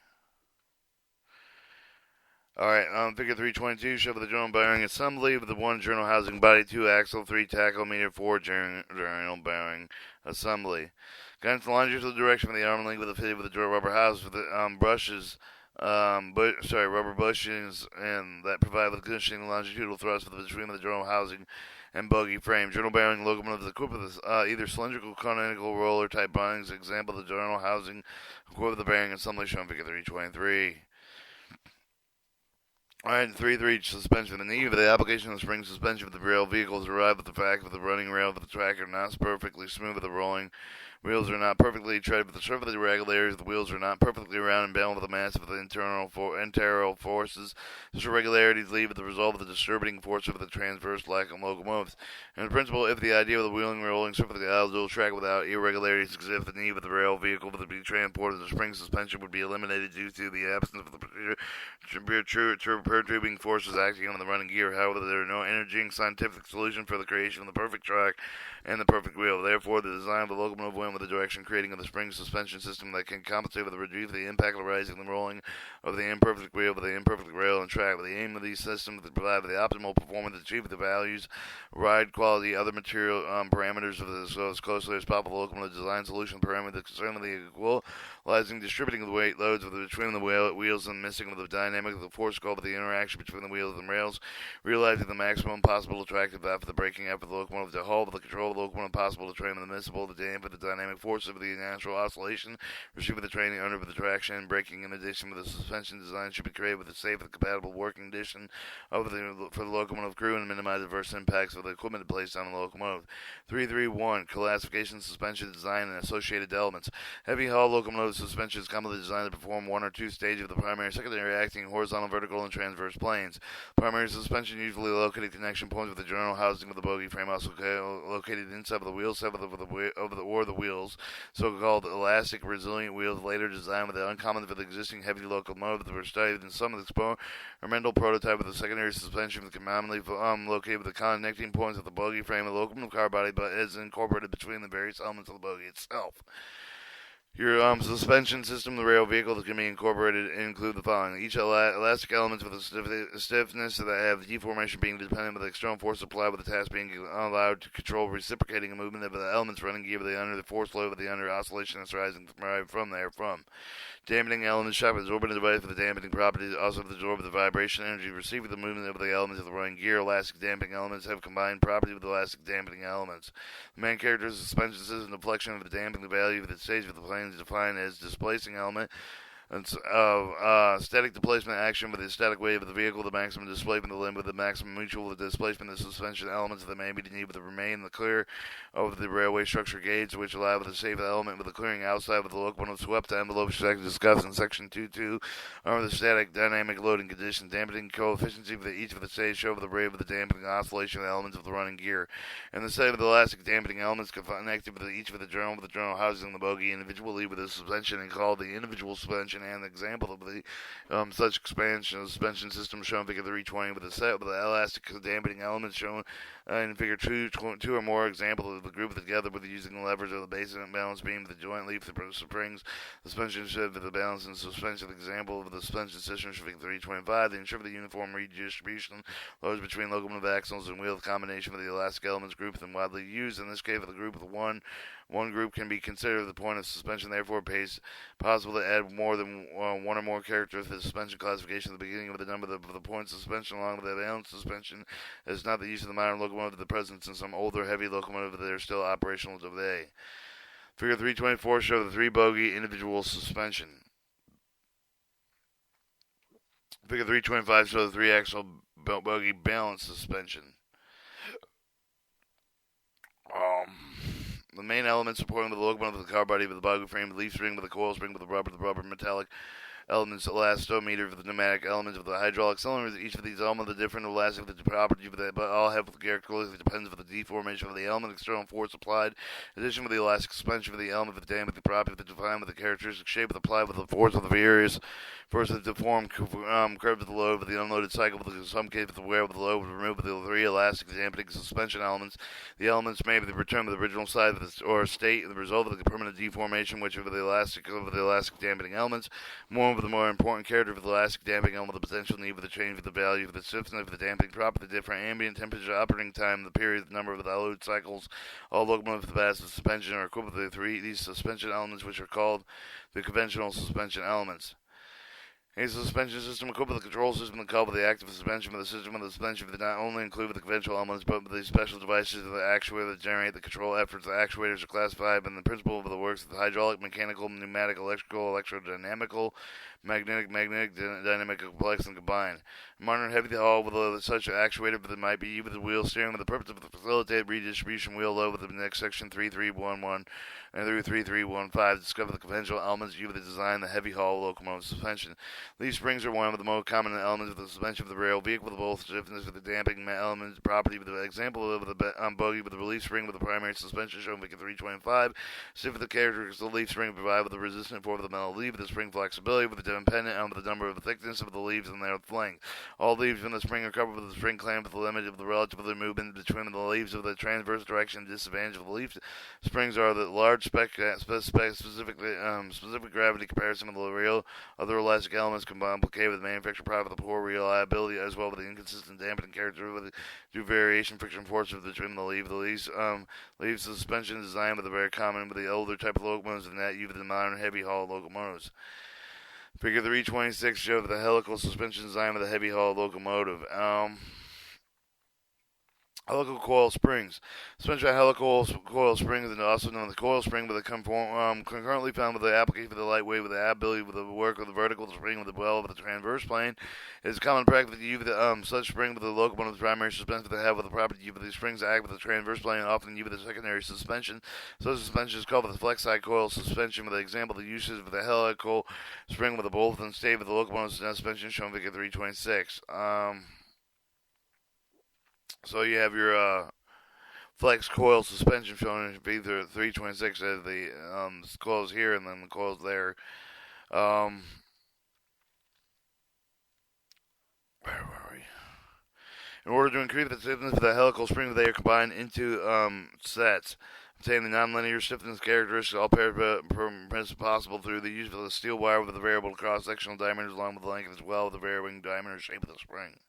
Alright, figure 322, show the journal bearing assembly with the 1 journal housing body, 2 axle, 3 tachometer, 4 journal bearing assembly. Guidance longitudinal direction from the arm link with the fitted with the rubber house with the brushes, rubber bushings, and that provide with cushioning longitudinal thrust for the between the journal housing and buggy frame. Journal bearing locomotives equipped with either cylindrical conical roller type bearings. Example: the journal housing equipped with the bearing assembly shown in figure 323. Alright, 3-3 suspension. The need for the application of spring suspension for the rail vehicles arrived at the fact that the running rail of the track are not perfectly smooth with the rolling. Wheels are not perfectly tread with the surface of the irregularities. The wheels are not perfectly round and balanced with the mass of the internal forces. Such irregularities lead to the result of the disturbing force of the transverse lack of locomotives. In principle, if the idea of the wheeling and rolling surface of the ideal track without irregularities exists, the need of the rail vehicle to be transported, the spring suspension would be eliminated due to the absence of the perturbing forces acting on the running gear. However, there are no energy and scientific solution for the creation of the perfect track and the perfect wheel. Therefore, the design of the locomotive went with the direction creating of the spring suspension system that can compensate with the reduce the impact arising from the rolling of the imperfect wheel with the imperfect rail and track. With the aim of these systems to provide the optimal performance, achieve the values, ride quality, other material parameters of this as closely as possible. Locomotive design solution parameter concern the equalizing distributing the weight loads between the wheels and missing of the dynamic of the force called the interaction between the wheels and rails, realizing the maximum possible attractive after the braking after the locomotive to hold the control of the locomotive possible to train the admissible to dampen the dynamic force of the natural oscillation received with the training under the traction and braking. In addition, with the suspension design should be created with a safe and compatible working condition for the locomotive crew and minimize adverse impacts of the equipment placed on the locomotive. 331 classification, suspension design, and associated elements. Heavy haul locomotive suspension is commonly designed to perform 1 or 2 stages of the primary and secondary acting horizontal, vertical, and transverse planes. Primary suspension usually located connection points with the journal housing of the bogie frame, also located inside of the wheel set of the wheels, so-called elastic resilient wheels, later designed with the uncommon for the existing heavy locomotive that were studied in some of the experimental prototype of the secondary suspension commonly located with the connecting points of the bogie frame and the locomotive car body, but is incorporated between the various elements of the bogie itself. Your suspension system, the rail vehicle that can be incorporated include the following. Each elastic elements with a stiffness that have deformation being dependent on the external force applied, with the task being allowed to control reciprocating a movement of the elements running gear with the under the force load of the under oscillation that's rising from. Dampening elements shop absorbent device for the dampening properties, also absorb the vibration energy received with the movement of the elements of the running gear. Elastic damping elements have combined properties with elastic damping elements. The main character of the suspension system, the deflection of the damping, the value of the stage of the plane is defined as displacing element static displacement action with the static weight of the vehicle, the maximum displacement of the limb with the maximum mutual displacement of the suspension elements that may be needed to remain in the clear over the railway structure gauge, which allow for the safe element with the clearing outside with the locomotive swept envelope discussed in section 2.2 are the static dynamic loading conditions. Dampening coefficient for each of the stage show the rate of the dampening oscillation elements of the running gear. And the set of the elastic dampening elements connected with each of the journal housing the bogie individually with the suspension and called the individual suspension, and an example of the such expansion suspension system shown in figure 320 with a set with the elastic dampening elements shown in figure 2 or more examples of the group together with using the levers of the base and balance beam, the joint leaf, the springs, suspension shift, the balance and suspension example of the suspension system shown in figure 325. They ensure the uniform redistribution loads between locomotive axles and wheel combination of the elastic elements grouped and widely used. In this case, for the group of one group can be considered the point of suspension, therefore it is possible to add more than one or more characters to the suspension classification at the beginning of the number of the points of suspension along with the balance suspension. It is not the use of the modern locomotive, the presence in some older heavy locomotive that are still operational today. Figure 324 shows the 3 bogie individual suspension. Figure 325 shows the 3 axle bogie balance suspension. The main elements supporting the locomotive with the car body with the bogie frame, the leaf spring with the coil spring with the rubber metallic elements, elastometer for the pneumatic elements of the hydraulic cylinders. Each of these elements are different elastic with the property, but all have the characteristics depends on the deformation of the element, external force applied. In addition, with the elastic suspension of the element, with the dynamic property, with the defined with the characteristic shape, with applied with the force of the various force of the deformed curve of the load, with the unloaded cycle, with the some case with the wear, with the load, with remove with the three elastic dampening suspension elements. The elements may be returned to the original size or state, the result of the permanent deformation, which of the elastic dampening elements. More of the more important character of the elastic damping element, the potential need for the change of the value of the stiffness of the damping property, the different ambient temperature, operating time, the period, the number of the load cycles. All locomotive capacity of suspension are equivalent to these suspension elements, which are called the conventional suspension elements. A suspension system equipped with a control system that coupled the active suspension with the system of the suspension that not only include with the conventional elements, but with the special devices of the actuator that generate the control efforts. The actuators are classified in the principle of the works of the hydraulic, mechanical, pneumatic, electrical, electrodynamical, magnetic, dynamic, complex, and combined. Modern heavy haul with such an actuator that might be used with the wheel steering with the purpose of the facilitate redistribution wheel load with the next section 3311 and through 3315. Discover the conventional elements used to design the heavy haul locomotive suspension. These springs are one of the most common elements of the suspension of the rail vehicle with both stiffness with the damping elements property with the example of the buggy with the relief spring with the primary suspension shown figure 325. Stiff with the characteristics of the leaf spring provided with the resistant form of the metal leaf with the spring flexibility with the dependent on the number of the thickness of the leaves and their length. All leaves in the spring are covered with the spring clamp with the limit of the relative of the movement between the leaves of the transverse direction. Disadvantage of the leaf springs are the large specific gravity comparison of the real other elastic elements complicated with manufacturer product with the poor reliability as well with the inconsistent dampening character with due variation friction forces between the leaf. The leaf suspension design with a very common with the older type of locomotives and that used with the modern heavy haul locomotives. Figure 326 shows the helical suspension design of the heavy haul locomotive. Helical coil springs. Suspension of helical coil springs is also known as the coil spring, but concurrently found with the application of the lightweight with the ability with the work of the vertical spring with the well of the transverse plane. It is common practice to use such spring with the locomotive's primary suspension to have with the property with the springs to act with the transverse plane, often used with the secondary suspension. Such suspension is called the flex side coil suspension. With the example, the uses of the helical spring with the bolt and stay with the locomotive's suspension shown in figure 326. So you have your flex coil suspension shown in figure 326 as the coils here and then the coils there. Where were we? In order to increase the stiffness of the helical spring, they are combined into sets. Obtaining the nonlinear stiffness characteristics, all pairs possible through the use of the steel wire with the variable cross-sectional diameters along with the length as well with the varying diameter shape of the spring.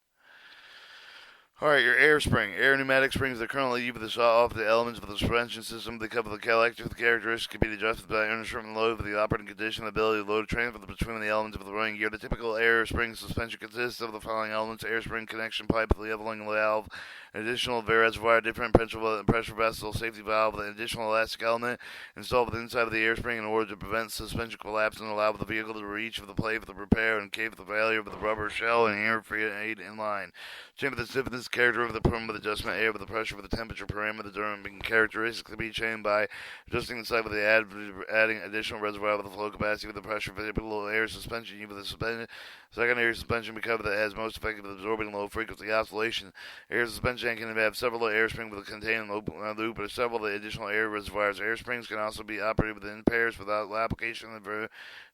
Alright, your air spring. Air pneumatic springs are currently used to saw off the elements of the suspension system. They cover the characteristics can be adjusted by under certain load for the operating condition and ability to load transfer between the elements of the running gear. The typical air spring suspension consists of the following elements: air spring connection pipe, leveling valve, an additional reservoir, different pressure vessel, safety valve, an additional elastic element installed with the inside of the air spring in order to prevent suspension collapse and allow the vehicle to reach for the plate for the repair and cave the value of the rubber shell and air aid in line. Chamber the stiffness character of the perm with adjustment air with the pressure with the temperature parameter during characteristics to be changed by adjusting the side with the adding additional reservoir with the flow capacity with the pressure for the air suspension with the suspended secondary suspension because that has most effective at absorbing low frequency oscillation. Air suspension can have several air springs with a containing loop or several additional air reservoirs. Air springs can also be operated within pairs without application of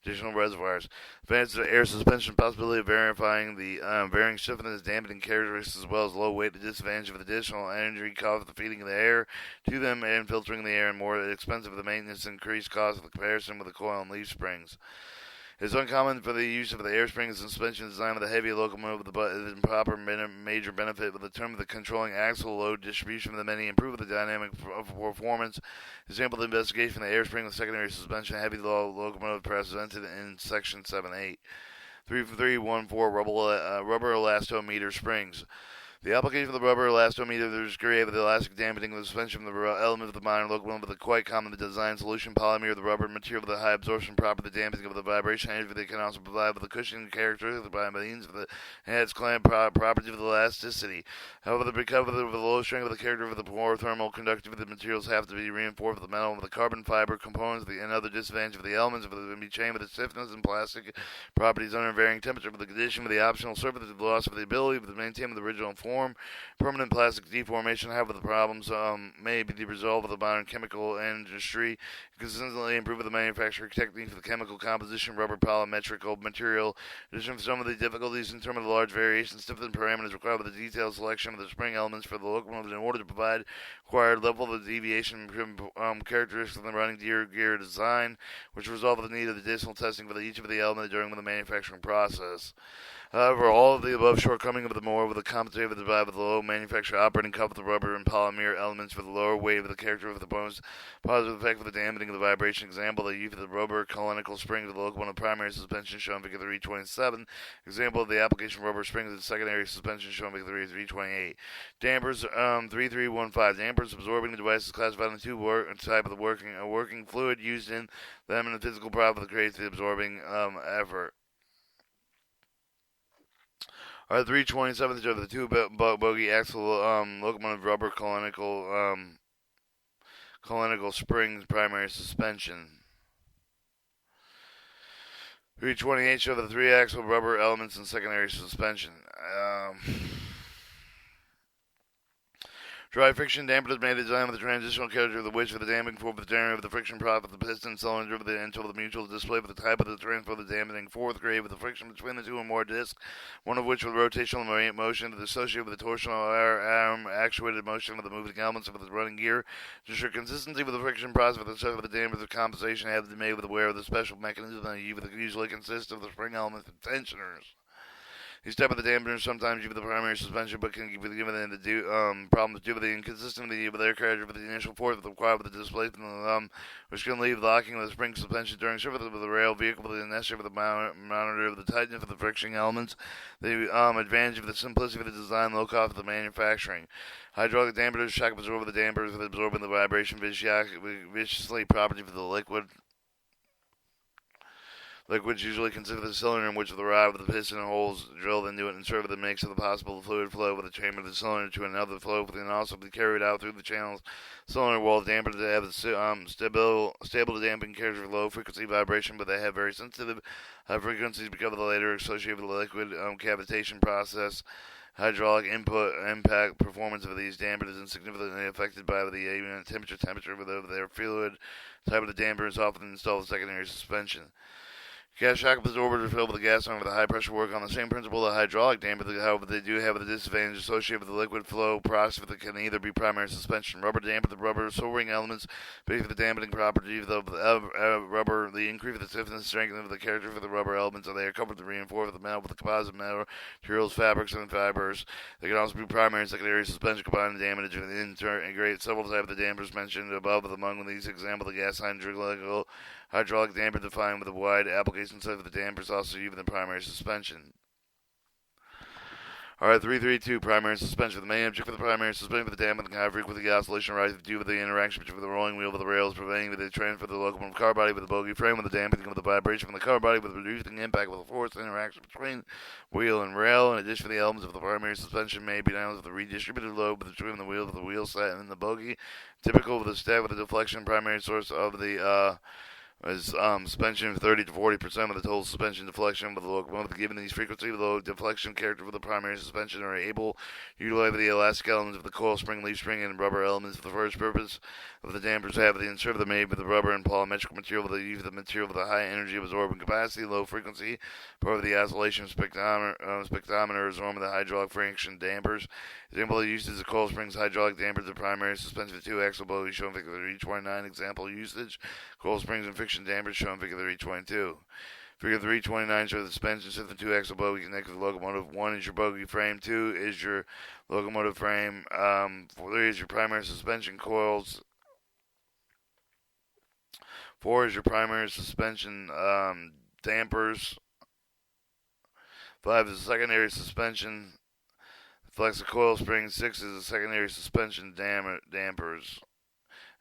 additional reservoirs. Advantage of air suspension possibility of verifying the varying stiffness, dampening characteristics as well as low weight. The disadvantage of additional energy caused the feeding of the air to them and filtering the air and more expensive the maintenance increased cost of the comparison with the coil and leaf springs. It is uncommon for the use of the air springs and suspension design of the heavy locomotive, but it is improper major benefit with the term of the controlling axle load distribution of the many improve the dynamic performance. Example of the investigation of the air spring with secondary suspension heavy locomotive presented in section 7.8. 3314 rubber elastometer springs. The application of the rubber elastometer is great with the elastic dampening of the suspension of the element of the minor locomotive with a quite common design solution polymer of the rubber material with a high absorption property, the dampening of the vibration energy that can also provide with the cushioning characteristic by means of the enhanced clamp property of the elasticity. However, the recovery of the low strength of the character of the poor thermal conductivity of the materials have to be reinforced with the metal with the carbon fiber components and other disadvantage of the elements of the chain with the stiffness and plastic properties under varying temperature with the condition with the optional surface of the loss of the ability to maintain the original form. Permanent plastic deformation. However, the problems may be resolved with the modern chemical industry. Consistently improve the manufacturing technique for the chemical composition, rubber polymetrical material. In addition to some of the difficulties in terms of the large variations, different parameters required with the detailed selection of the spring elements for the locomotive in order to provide required level of deviation characteristics of the running gear design, which resolve the need of additional testing for each of the elements during the manufacturing process. However, all of the above shortcomings of the more with the compensated with the low manufacturer operating cup of the rubber and polymer elements for the lower weight of the character of the bones, positive effect for the dampening of the vibration. Example, the use of the rubber colonical springs of the locomotive primary suspension shown in Figure 327. Example of the application of rubber springs of the secondary suspension shown in Figure 328. Dampers 3315. Dampers absorbing devices classified into two type of the working fluid used in them and the physical problem that creates the absorbing effort. Our 327th of the two bogie axle locomotive rubber colonical springs primary suspension. 328 show the three axle rubber elements and secondary suspension. Dry friction dampers made a design with the transitional character of the which for the damping force of the generator of the friction prop of the piston cylinder of the until the mutual display with the type of the transfer of the damping fourth grade with the friction between the two or more discs, one of which with rotational motion associated with the torsional arm actuated motion of the moving elements of the running gear. To ensure consistency with the friction process with the stuff of the dampers of compensation have to be made with aware of the special mechanism that usually consists of the spring elements and tensioners. These type of the dampeners sometimes give the primary suspension, but can give the problems due to the inconsistency of their character for the initial force required with the displacement, which can leave locking of the spring suspension during service with the rail vehicle with the necessary for the monitor of the tightness of the friction elements. The advantage of the simplicity of the design, low cost of the manufacturing. Hydraulic dampers shock absorb the dampers with absorbing the vibration viciously property for the liquid. Liquids usually consist of the cylinder in which the rod with the piston holes drilled into it and serve the mix of the possible fluid flow with the chamber of the cylinder to another flow can also be carried out through the channels cylinder wall dampened to have stable damping character of low frequency vibration, but they have very sensitive high frequencies because of the later associated with the liquid cavitation process. Hydraulic impact performance of these dampers is significantly affected by the temperature of their fluid. Type of the damper is often installed with secondary suspension. Gas shock absorbers are filled with the gas line with a high pressure work on the same principle of hydraulic damper. However, they do have the disadvantage associated with the liquid flow process that can either be primary suspension. Rubber damper, the rubber soaring elements, based the dampening properties of the rubber, the increase of the stiffness and strength of the character for the rubber elements, and they are covered to reinforce the metal with the composite materials, fabrics, and fibers. They can also be primary and secondary suspension combined damage and integrate several types of the dampers mentioned above. Among these examples, the gas line hydraulic damper defined with a wide application set of the dampers, also even the primary suspension. Alright, 332, primary suspension. The main object for the primary suspension for the damper, the high frequency oscillation arises due to the interaction between the rolling wheel with the rails, preventing the transfer of the locomotive car body with the bogie frame, with the dampening of the vibration from the car body, with reducing the impact with the force interaction between wheel and rail. In addition, the elements of the primary suspension may be balanced with the redistributed load between the wheel of the wheel set and the bogie. Typical with the stack with the deflection primary source of the suspension 30 to 40% of the total suspension deflection with the locomotive. Given these frequency, the deflection character for the primary suspension are able to utilize the elastic elements of the coil spring, leaf spring, and rubber elements for the first purpose of the dampers have the insert the made with the rubber and polymetrical material with the use of the material with a high energy absorbing capacity, low frequency, part of the oscillation spectrometers or the hydraulic friction dampers. Example of use is the coil springs hydraulic dampers, the primary suspension of two axle bogies shown in Figure 329. Example usage: coil springs and friction dampers shown in Figure 322. Figure 329 shows the suspension system, two axle bogie connected to the locomotive. 1 is your bogie frame, 2 is your locomotive frame, 3 is your primary suspension coils, 4 is your primary suspension dampers, 5 is the secondary suspension, Flex the coil spring. 6 is the secondary suspension dampers.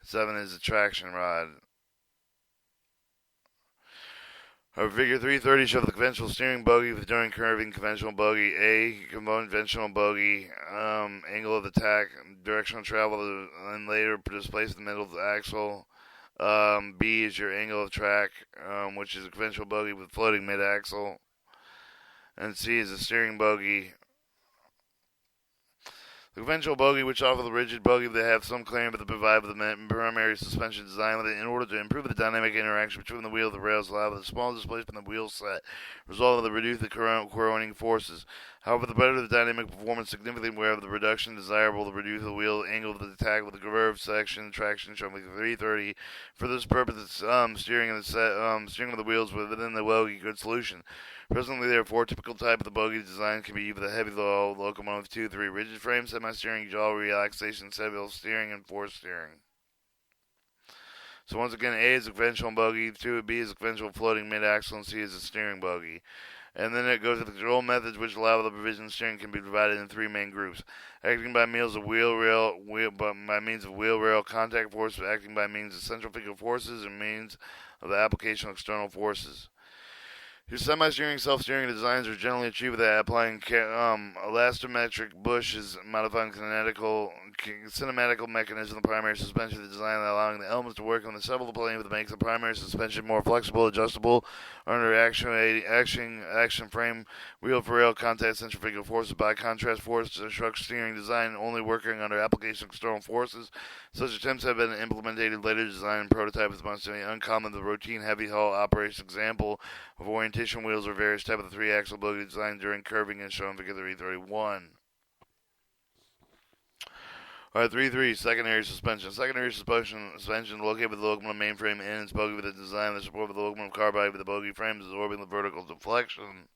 7 is the traction rod. Our figure 330 shows the conventional steering bogey with during curving conventional bogey. A, conventional bogey, angle of attack, directional travel, and later displaced in the middle of the axle. B is your angle of track, which is a conventional bogey with floating mid-axle. And C is a steering bogey. The conventional bogey, which offer the rigid bogey, they have some claim to provide with the primary suspension design with it in order to improve the dynamic interaction between the wheel and the rails, allow the small displacement of the wheel set, resulting in the reduce the correlating forces. However, the better the dynamic performance, significantly wherever the reduction desirable to reduce the wheel angle of the attack with the curved section traction shown with the 330. For this purpose, steering of the wheels within the bogey good solution. Presently, there are 4 typical types of the bogey design can be either the heavy low locomotive 2, 3 rigid frame, semi-steering, jaw relaxation, several steering, and 4 steering. So once again, A is a conventional bogey, 2 B is a conventional floating mid-axle, and C is a steering bogey. And then it goes to the control methods which allow the provision of steering can be divided in 3 main groups. Acting by means of wheel rail contact force, acting by means of central figure forces, and means of the application of external forces. Your semi-steering, self-steering designs are generally achieved by applying elastometric bushes, modifying cinematical mechanism of the primary suspension of the design, allowing the elements to work on the several plane that makes the primary suspension more flexible, adjustable under action frame, wheel for rail contact centrifugal forces. By contrast, force structure steering design only working under application of external forces. Such attempts have been implemented later design and prototype is most uncommon. The routine heavy haul operation example of orientation wheels or various types of 3-axle bogey designed during curving and shown in figure 331. Alright, 3-3, secondary suspension. Secondary suspension located with the locomotive mainframe and its bogey with the design that support of the locomotive car body with the bogey frames absorbing the vertical deflection.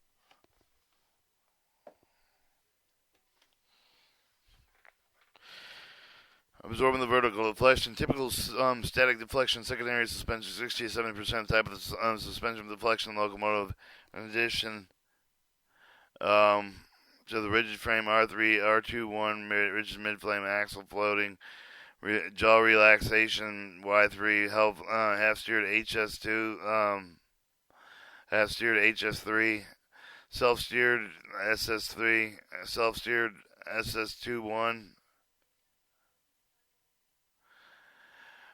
Absorbing the vertical deflection. Typical static deflection, secondary suspension, 60 to 70% type of suspension deflection locomotive. In addition, to the rigid frame R3, R2-1, rigid mid-flame axle floating, jaw relaxation Y3, half-steered HS2, half-steered HS3, self-steered SS3, self-steered SS2-1.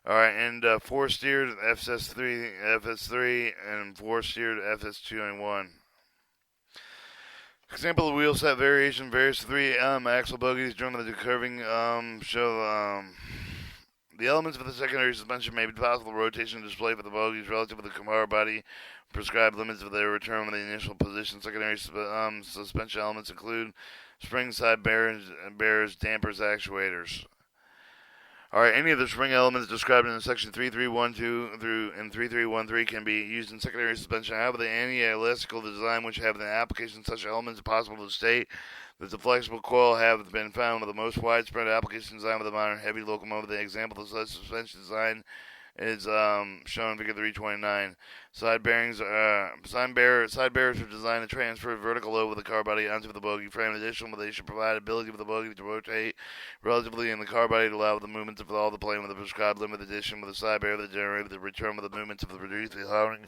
Alright, and 4-steered FS3, and 4-steered FS291. Example of wheel set variation, various 3 axle bogies during the curving show the elements of the secondary suspension may be possible rotation and display for the bogies relative to the car body. Prescribed limits of their return when the initial position. Secondary suspension elements include spring side bearers, dampers, actuators. Alright, any of the spring elements described in section 3312 through and 3313 can be used in secondary suspension. However, the anti-elastical design which have the application such elements is possible to state that the flexible coil have been found with the most widespread application design with the modern heavy locomotive. The example of such suspension design is shown in figure 329. Side bearers are designed to transfer vertical load with the car body onto the bogey frame. Additionally, they should provide ability for the bogey to rotate relatively in the car body to allow the movements of all the plane with a prescribed limit. Addition with the side bearer that generate the return with the movements of the reduced hovering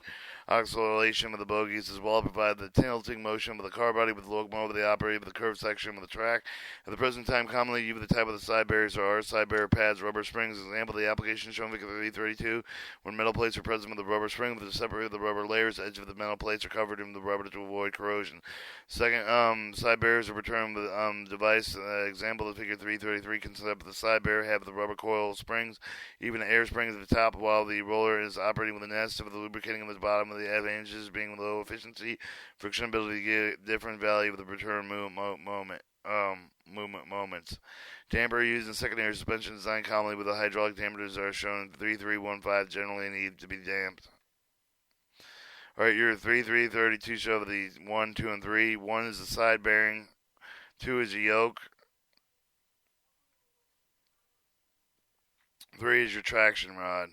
acceleration of the bogies as well provide the tilting motion with the car body with the locomotive the operated with the curved section of the track. At the present time, commonly used the type of the side bearers are side bearer pads, rubber springs. Example of the application shown in figure 332 when metal plates are present with the rubber spring with the separate the rubber layers. The edge of the metal plates are covered in the rubber to avoid corrosion. Second, side bearers are returned with device. Example of figure 333 consists of the side bearer have the rubber coil springs, even air springs at the top, while the roller is operating with a nest of the lubricating at the bottom. Of the advantages being low efficiency, friction ability to get different value of the return movement moments. Damper used in secondary suspension design commonly with the hydraulic dampers are shown in 3315 generally need to be damped. Alright, your 3332 show the 1, 2, and 3. 1 is the side bearing, 2 is the yoke, 3 is your traction rod.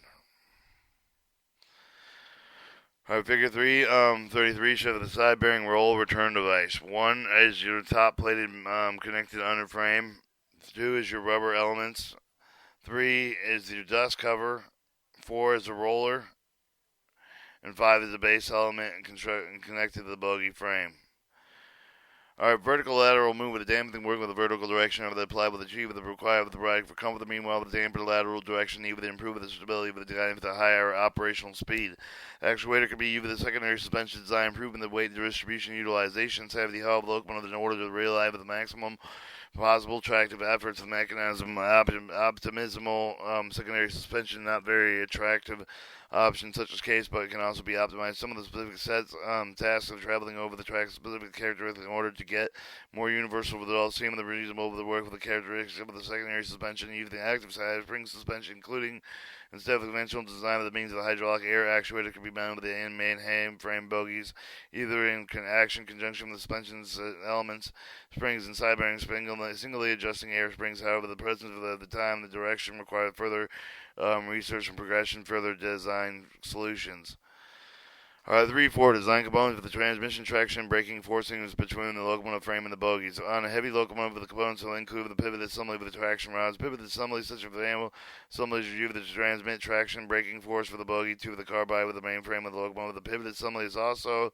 Alright, figure 33 shows the side bearing roll return device. 1 is your top plated connected under frame. 2 is your rubber elements. 3 is your dust cover. 4 is a roller. And 5 is a base element and connected to the bogie frame. Alright, vertical lateral move with the damping work with the vertical direction of the apply with the G with the required with the right for comfort. Meanwhile, with the damper lateral direction, E with the improve with the stability with the design with the higher operational speed. Actuator can be used with the secondary suspension design, improving the weight distribution utilization, safety hull locomotive in order to realize with the maximum possible tractive efforts of mechanism optimal secondary suspension not very attractive options such as case, but it can also be optimized. Some of the specific sets tasks of traveling over the track specific characteristics in order to get more universal results. Seem the reasonable over the work with the characteristics of the secondary suspension, even the active side spring suspension, including instead of the conventional design of the means of the hydraulic air actuator can be mounted with the main frame bogies, either in conjunction with the suspension's elements, springs and side bearings, singly adjusting air springs. However, the presence of the time, the direction required further research and progression, further design solutions. 3-4 design components for the transmission, traction, braking forcings between the locomotive frame and the bogies. On a heavy locomotive, the components will include the pivot assembly with the traction rods, pivot assembly such as the animal assemblies used to transmit traction, braking force for the bogie to the carbide with the main frame of the locomotive. The pivot assembly is also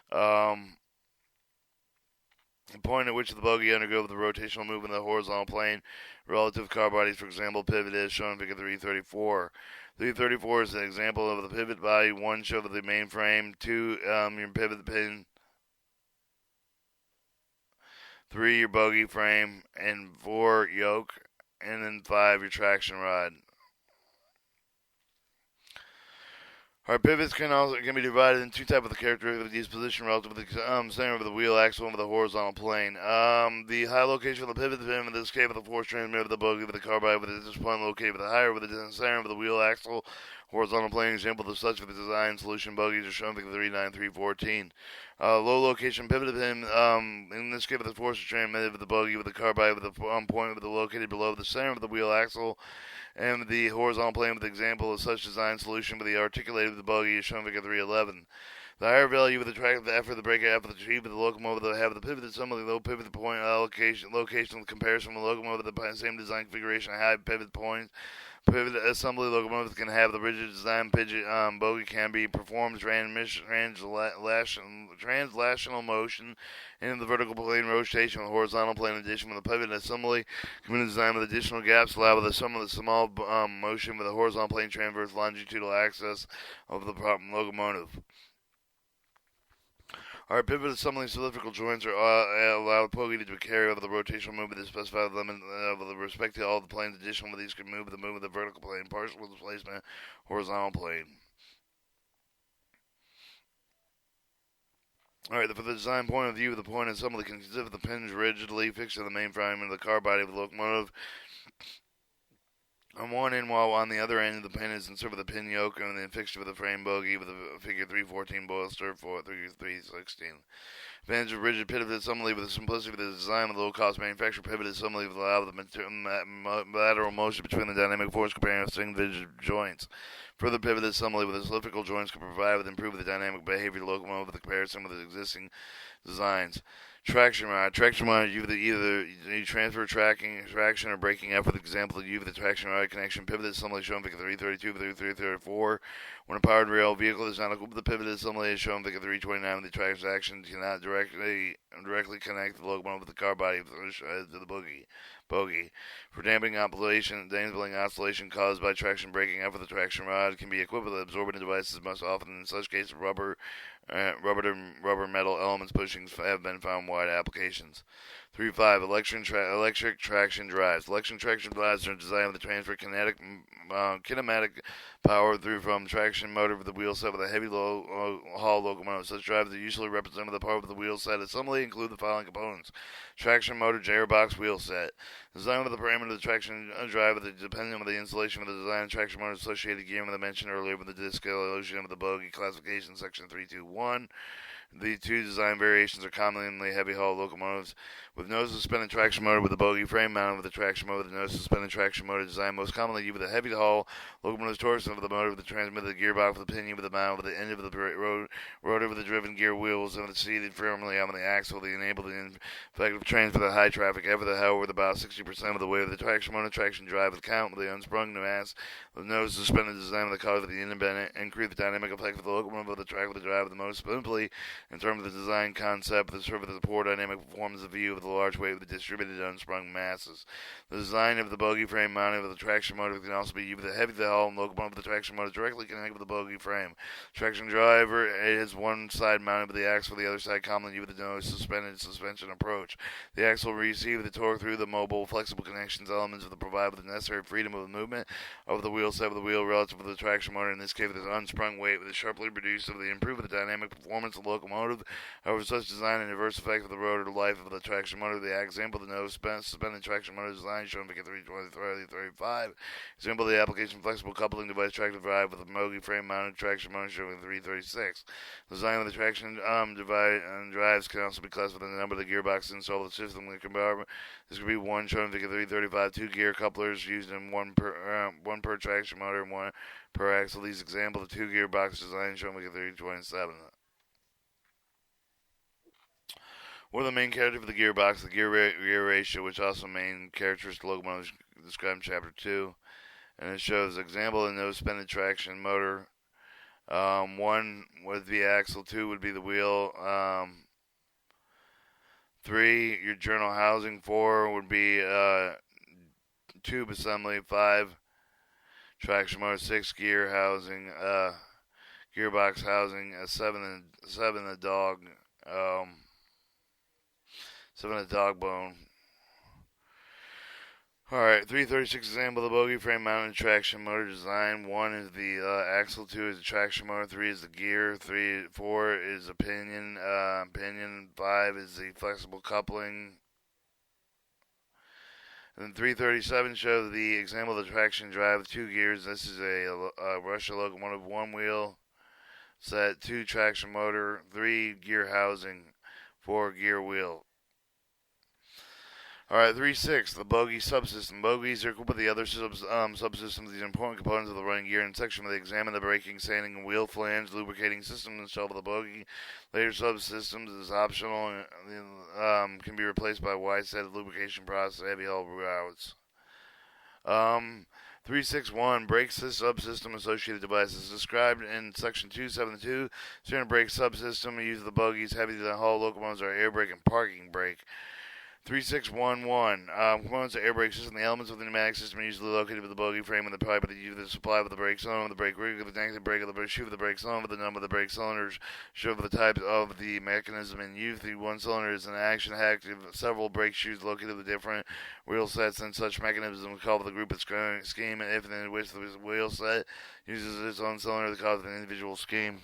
the point at which the bogie undergoes the rotational movement of the horizontal plane relative carbodies. For example, pivot is shown in figure 334. 334 is an example of the pivot body. 1 shows the main frame. 2, your pivot pin. 3, your bogie frame. And 4, yoke. And then 5, your traction rod. Our pivots can be divided in 2 types of the characteristics of these position relative to the center of the wheel axle and with the horizontal plane. The high location of the pivot pin with the escape of the force transmitter of the bogie with the carbide with this point located with the higher with the center of the wheel axle horizontal plane. Example of such for the design solution bogies are shown in 39314. Low location pivot pin in this case of the force transmitter of the bogie with the carbide with the point with the located below the center of the wheel axle and the horizontal plane with the example of such design solution with the articulated with the bogie is shown in figure 311. The higher value of the track of the effort, the brake effort, the achieve of the locomotive that have the pivot assembly, low pivot point location of comparison with the locomotive with the same design configuration, high pivot points. Pivot assembly locomotives can have the rigid design bogie can be performed translational motion in the vertical plane rotation with horizontal plane addition with the pivot assembly can be designed with additional gaps allow with some of the small motion with the horizontal plane transverse longitudinal axis of the locomotive. Our pivot assembly cylindrical joints are allow the bogie to carry over the rotational movement to specify the limit with respect to all the planes. Additional, these can move the movement of the vertical plane, partial displacement, horizontal plane. Alright, for the design point of view, the point assembly consists of the pins rigidly fixed to the main frame of the carbide of the locomotive on one end, while on the other end the pin is inserted with a pin yoke and then fixed with a frame bogie with a figure 314 boil stir for 316. Advantage of rigid pivot assembly with the simplicity of the design of the low-cost manufacturer pivot assembly will allow the lateral motion between the dynamic force comparing with single rigid joints. Further pivot assembly with the cylindrical joints can provide with improve the dynamic behavior of the locomotive with the comparison with the existing designs. Traction rod. Traction rod, either you transfer traction or braking effort. For example, you the traction rod connection pivot assembly shown in figure 332 through 334. When a powered rail vehicle is not equipped with the pivot assembly is shown in figure 329. The traction action cannot directly connect the locomotive with the car body to the bogie. For dampening oscillation caused by traction braking effort, the traction rod can be equipped with absorbent devices. Most often, in such cases, rubber metal elements bushings have been found wide applications. 3.5 electric traction drives. Electric traction drives are designed with the transfer kinematic power through from traction motor with the wheel set with a heavy haul locomotive. Such drives are usually represented with the part of the wheel set assembly include the following components: traction motor, gearbox, wheel set. Design with the parameter of the traction drive depending on the installation of the design traction motor associated gear with the mentioned earlier with the disc illusion of the bogie classification section 321. The two design variations are commonly heavy-haul locomotives with no suspended traction motor with a bogie frame mounted with a traction motor with no suspended traction motor design. Most commonly used with a heavy-haul locomotive's torsion of the motor with the transmitter, the gearbox with the pinion with the mount with the end of the rotor with the driven gear wheels and seated firmly on the axle to enable the effective transfer of the high traffic effort. However, with about 60% of the weight of the traction motor, traction drive with count with the unsprung mass with no suspended design with the car with the independent increase the dynamic effect of the locomotive of the track with the drive the most simply in terms of the design concept, the sort of the poor dynamic performance of view of the large weight of the distributed unsprung masses. The design of the bogie frame mounted with the traction motor can also be used with a heavy haul and locomotive with the traction motor directly connected with the bogie frame. Traction driver is one side mounted with the axle, the other side commonly used with the no suspended suspension approach. The axle will receive the torque through the mobile, flexible connections elements of the provide with the necessary freedom of movement of the wheel set of the wheel relative to the traction motor. In this case, with the unsprung weight, with a sharply reduced of the improve the dynamic performance of the locomotive. However, such design and adverse effect of the rotor life of the traction motor. The example of the no suspended traction motor design shown in Figure 335. Example of the application flexible coupling device tractor drive with a bogie frame mounted traction motor shown in 336. Design of the traction drives can also be classified with the number of the gearbox installed with the system compartment. This could be one shown in Figure 335. Two gear couplers used in one per traction motor and one per axle. These examples of two gearbox design shown in Figure 327. What are the main characteristics of the gearbox? The gear ratio, which also main characteristic of locomotives described in Chapter 2. And it shows example of no suspended traction motor. One would be axle, two would be the wheel. Three, your journal housing. Four would be tube assembly. Five, traction motor. Six, gear housing. Gearbox housing. Seven, the dog. Seven, the dog bone. Alright, 336 example of the bogie frame mounted traction motor design. One is the axle, two is the traction motor, three is the gear, four is the pinion, five is the flexible coupling. And then 337 shows the example of the traction drive with two gears. This is a Russia locomotive, one wheel set, two traction motor, three gear housing, four gear wheel. Alright, 3.6, the bogie subsystem. Bogies are grouped with the other subsystems. These are important components of the running gear. In section where they examine the braking, sanding, and wheel flange, lubricating systems installed with the bogie. Later subsystems is optional and can be replaced by a wide set of lubrication process heavy haul routes. 361, brake subsystem associated devices. Described in section 272, standard brake subsystem uses the bogies, heavy haul locomotives are air brake and parking brake. 3611. Components of air brake system. The elements of the pneumatic system are usually located with the bogie frame and the pipe of the supply with the brake cylinder, the brake rig, the negative brake of the shoe of the brake cylinder, the number of the brake cylinders, show the type of the mechanism in use. The one cylinder is an action active. Several brake shoes located with different wheel sets, and such mechanism is called the group of scheme. And if and in which the wheel set uses its own cylinder, the cause of an individual scheme.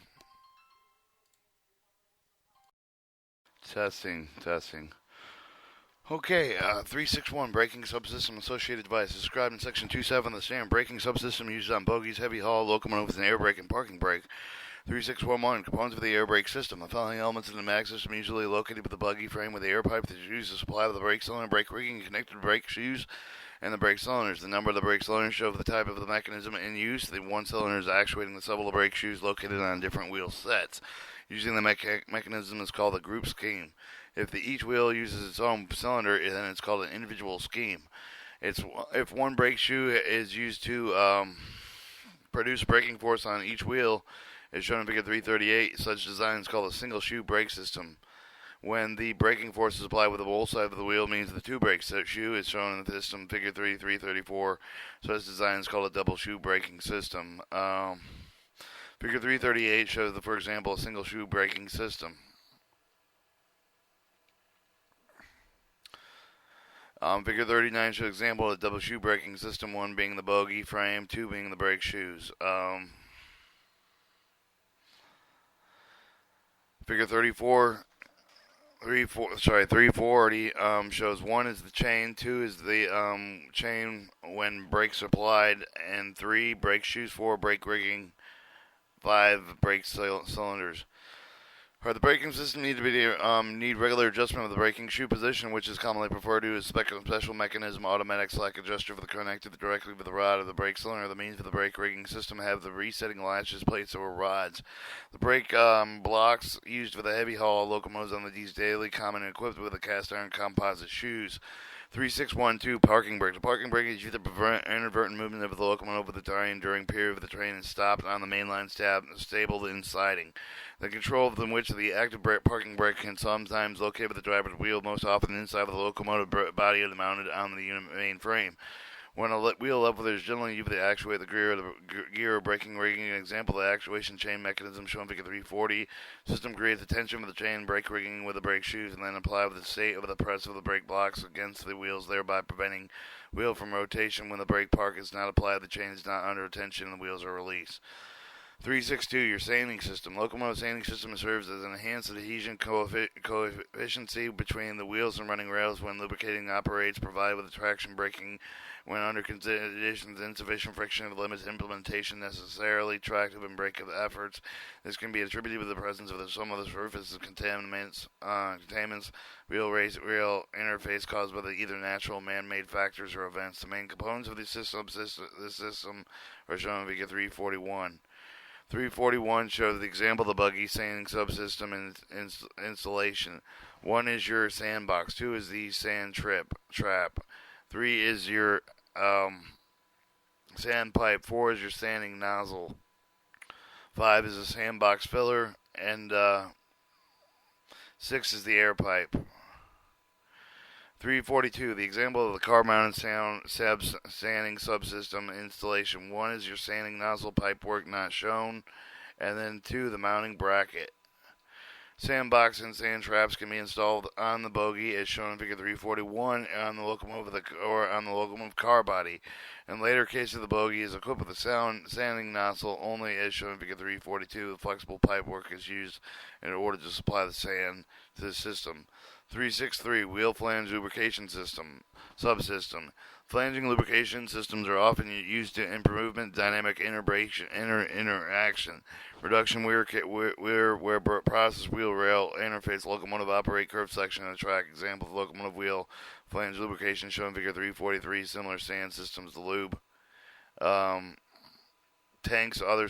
Testing. Okay, 361, braking subsystem associated device. Described in section 27 of the standard braking subsystem used on bogies, heavy haul, locomotives, and air brake and parking brake. 3611, components of the air brake system. The following elements of the pneumatic system usually located with the bogie frame with the air pipe that is used to supply with the brake cylinder, brake rigging, and connected brake shoes, and the brake cylinders. The number of the brake cylinders show the type of the mechanism in use. The one cylinder is actuating the several brake shoes located on different wheel sets. Using the mechanism is called the group scheme. If each wheel uses its own cylinder, then it's called an individual scheme. If one brake shoe is used to produce braking force on each wheel, as shown in Figure 338, such design is called a single shoe brake system. When the braking force is applied with the whole side of the wheel, means the two brake shoe is shown in the system Figure 334. Such design is called a double shoe braking system. Figure 338 shows, for example, a single shoe braking system. Figure 39 shows an example of a double shoe braking system, one being the bogie frame, two being the brake shoes. Figure 340 shows one is the chain, two is the chain when brakes are applied, and three brake shoes, four brake rigging, five brake cylinders. Or the braking system need regular adjustment of the braking shoe position, which is commonly referred to as special mechanism automatic slack adjuster for the connected directly with the rod of the brake cylinder. The means for the brake rigging system have the resetting latches placed over rods. The brake blocks used for the heavy haul locomotives on these daily common and equipped with a cast iron composite shoes. 3612 parking brake. The parking brake is used to prevent inadvertent movement of the locomotive with the train during period of the train is stopped on the mainline stable in siding. The control of which the active parking brake can sometimes locate with the driver's wheel, most often inside of the locomotive body or mounted on the unit main frame. When a wheel level, there's generally used to actuate the gear or braking rigging. An example, the actuation chain mechanism shown in Figure 340. System creates the tension with the chain brake rigging with the brake shoes and then apply with the state of the press of the brake blocks against the wheels, thereby preventing wheel from rotation. When the brake park is not applied, the chain is not under tension and the wheels are released. 362, your sanding system. Locomotive sanding system serves as an enhanced adhesion coefficient between the wheels and running rails when lubricating operates, provided with traction braking when under conditions insufficient friction limits implementation necessarily tractive and brake efforts. This can be attributed to the presence of some of the surface contaminants, wheel interface caused by either natural or man-made factors or events. The main components of the system are shown in Figure 341. 341 shows the example of the buggy sanding subsystem and installation. 1 is your sandbox. 2 is the sand trap. 3 is your sand pipe. 4 is your sanding nozzle. 5 is a sandbox filler. And 6 is the air pipe. 342, the example of the car-mounted sanding subsystem installation. 1 is your sanding nozzle pipework not shown, and then 2, the mounting bracket. Sandbox and sand traps can be installed on the bogie as shown in Figure 341 on the locomotive or on the locomotive car body. In later cases, the bogie is equipped with a sanding nozzle only as shown in Figure 342. The flexible pipework is used in order to supply the sand to the system. 363, wheel flange lubrication subsystem. Flanging lubrication systems are often used to improve dynamic interaction. Reduction where process wheel rail interface locomotive operate curved section of the track. Example of locomotive wheel flange lubrication shown in Figure 343. Similar sand systems to lube. Tanks, other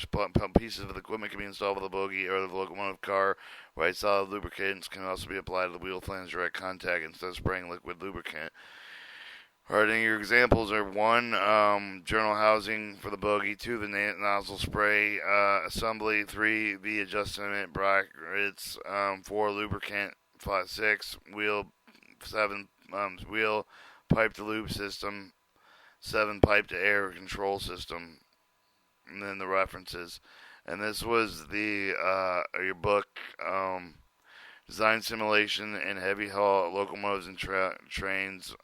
pieces of the equipment can be installed with the bogie or the locomotive car. White solid lubricants can also be applied to the wheel flange direct contact instead of spraying liquid lubricant. Alright, and your examples are 1, journal housing for the bogie, 2, the nozzle spray assembly, 3, the adjustment brackets, 4, lubricant, 5, 6, wheel, 7, wheel pipe to lube system, 7, pipe to air control system. And then the references. And this was your book, Design Simulation and Heavy Haul Locomotives and Trains.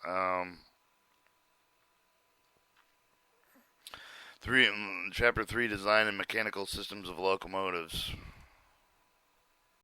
Chapter 3, Design and Mechanical Systems of Locomotives.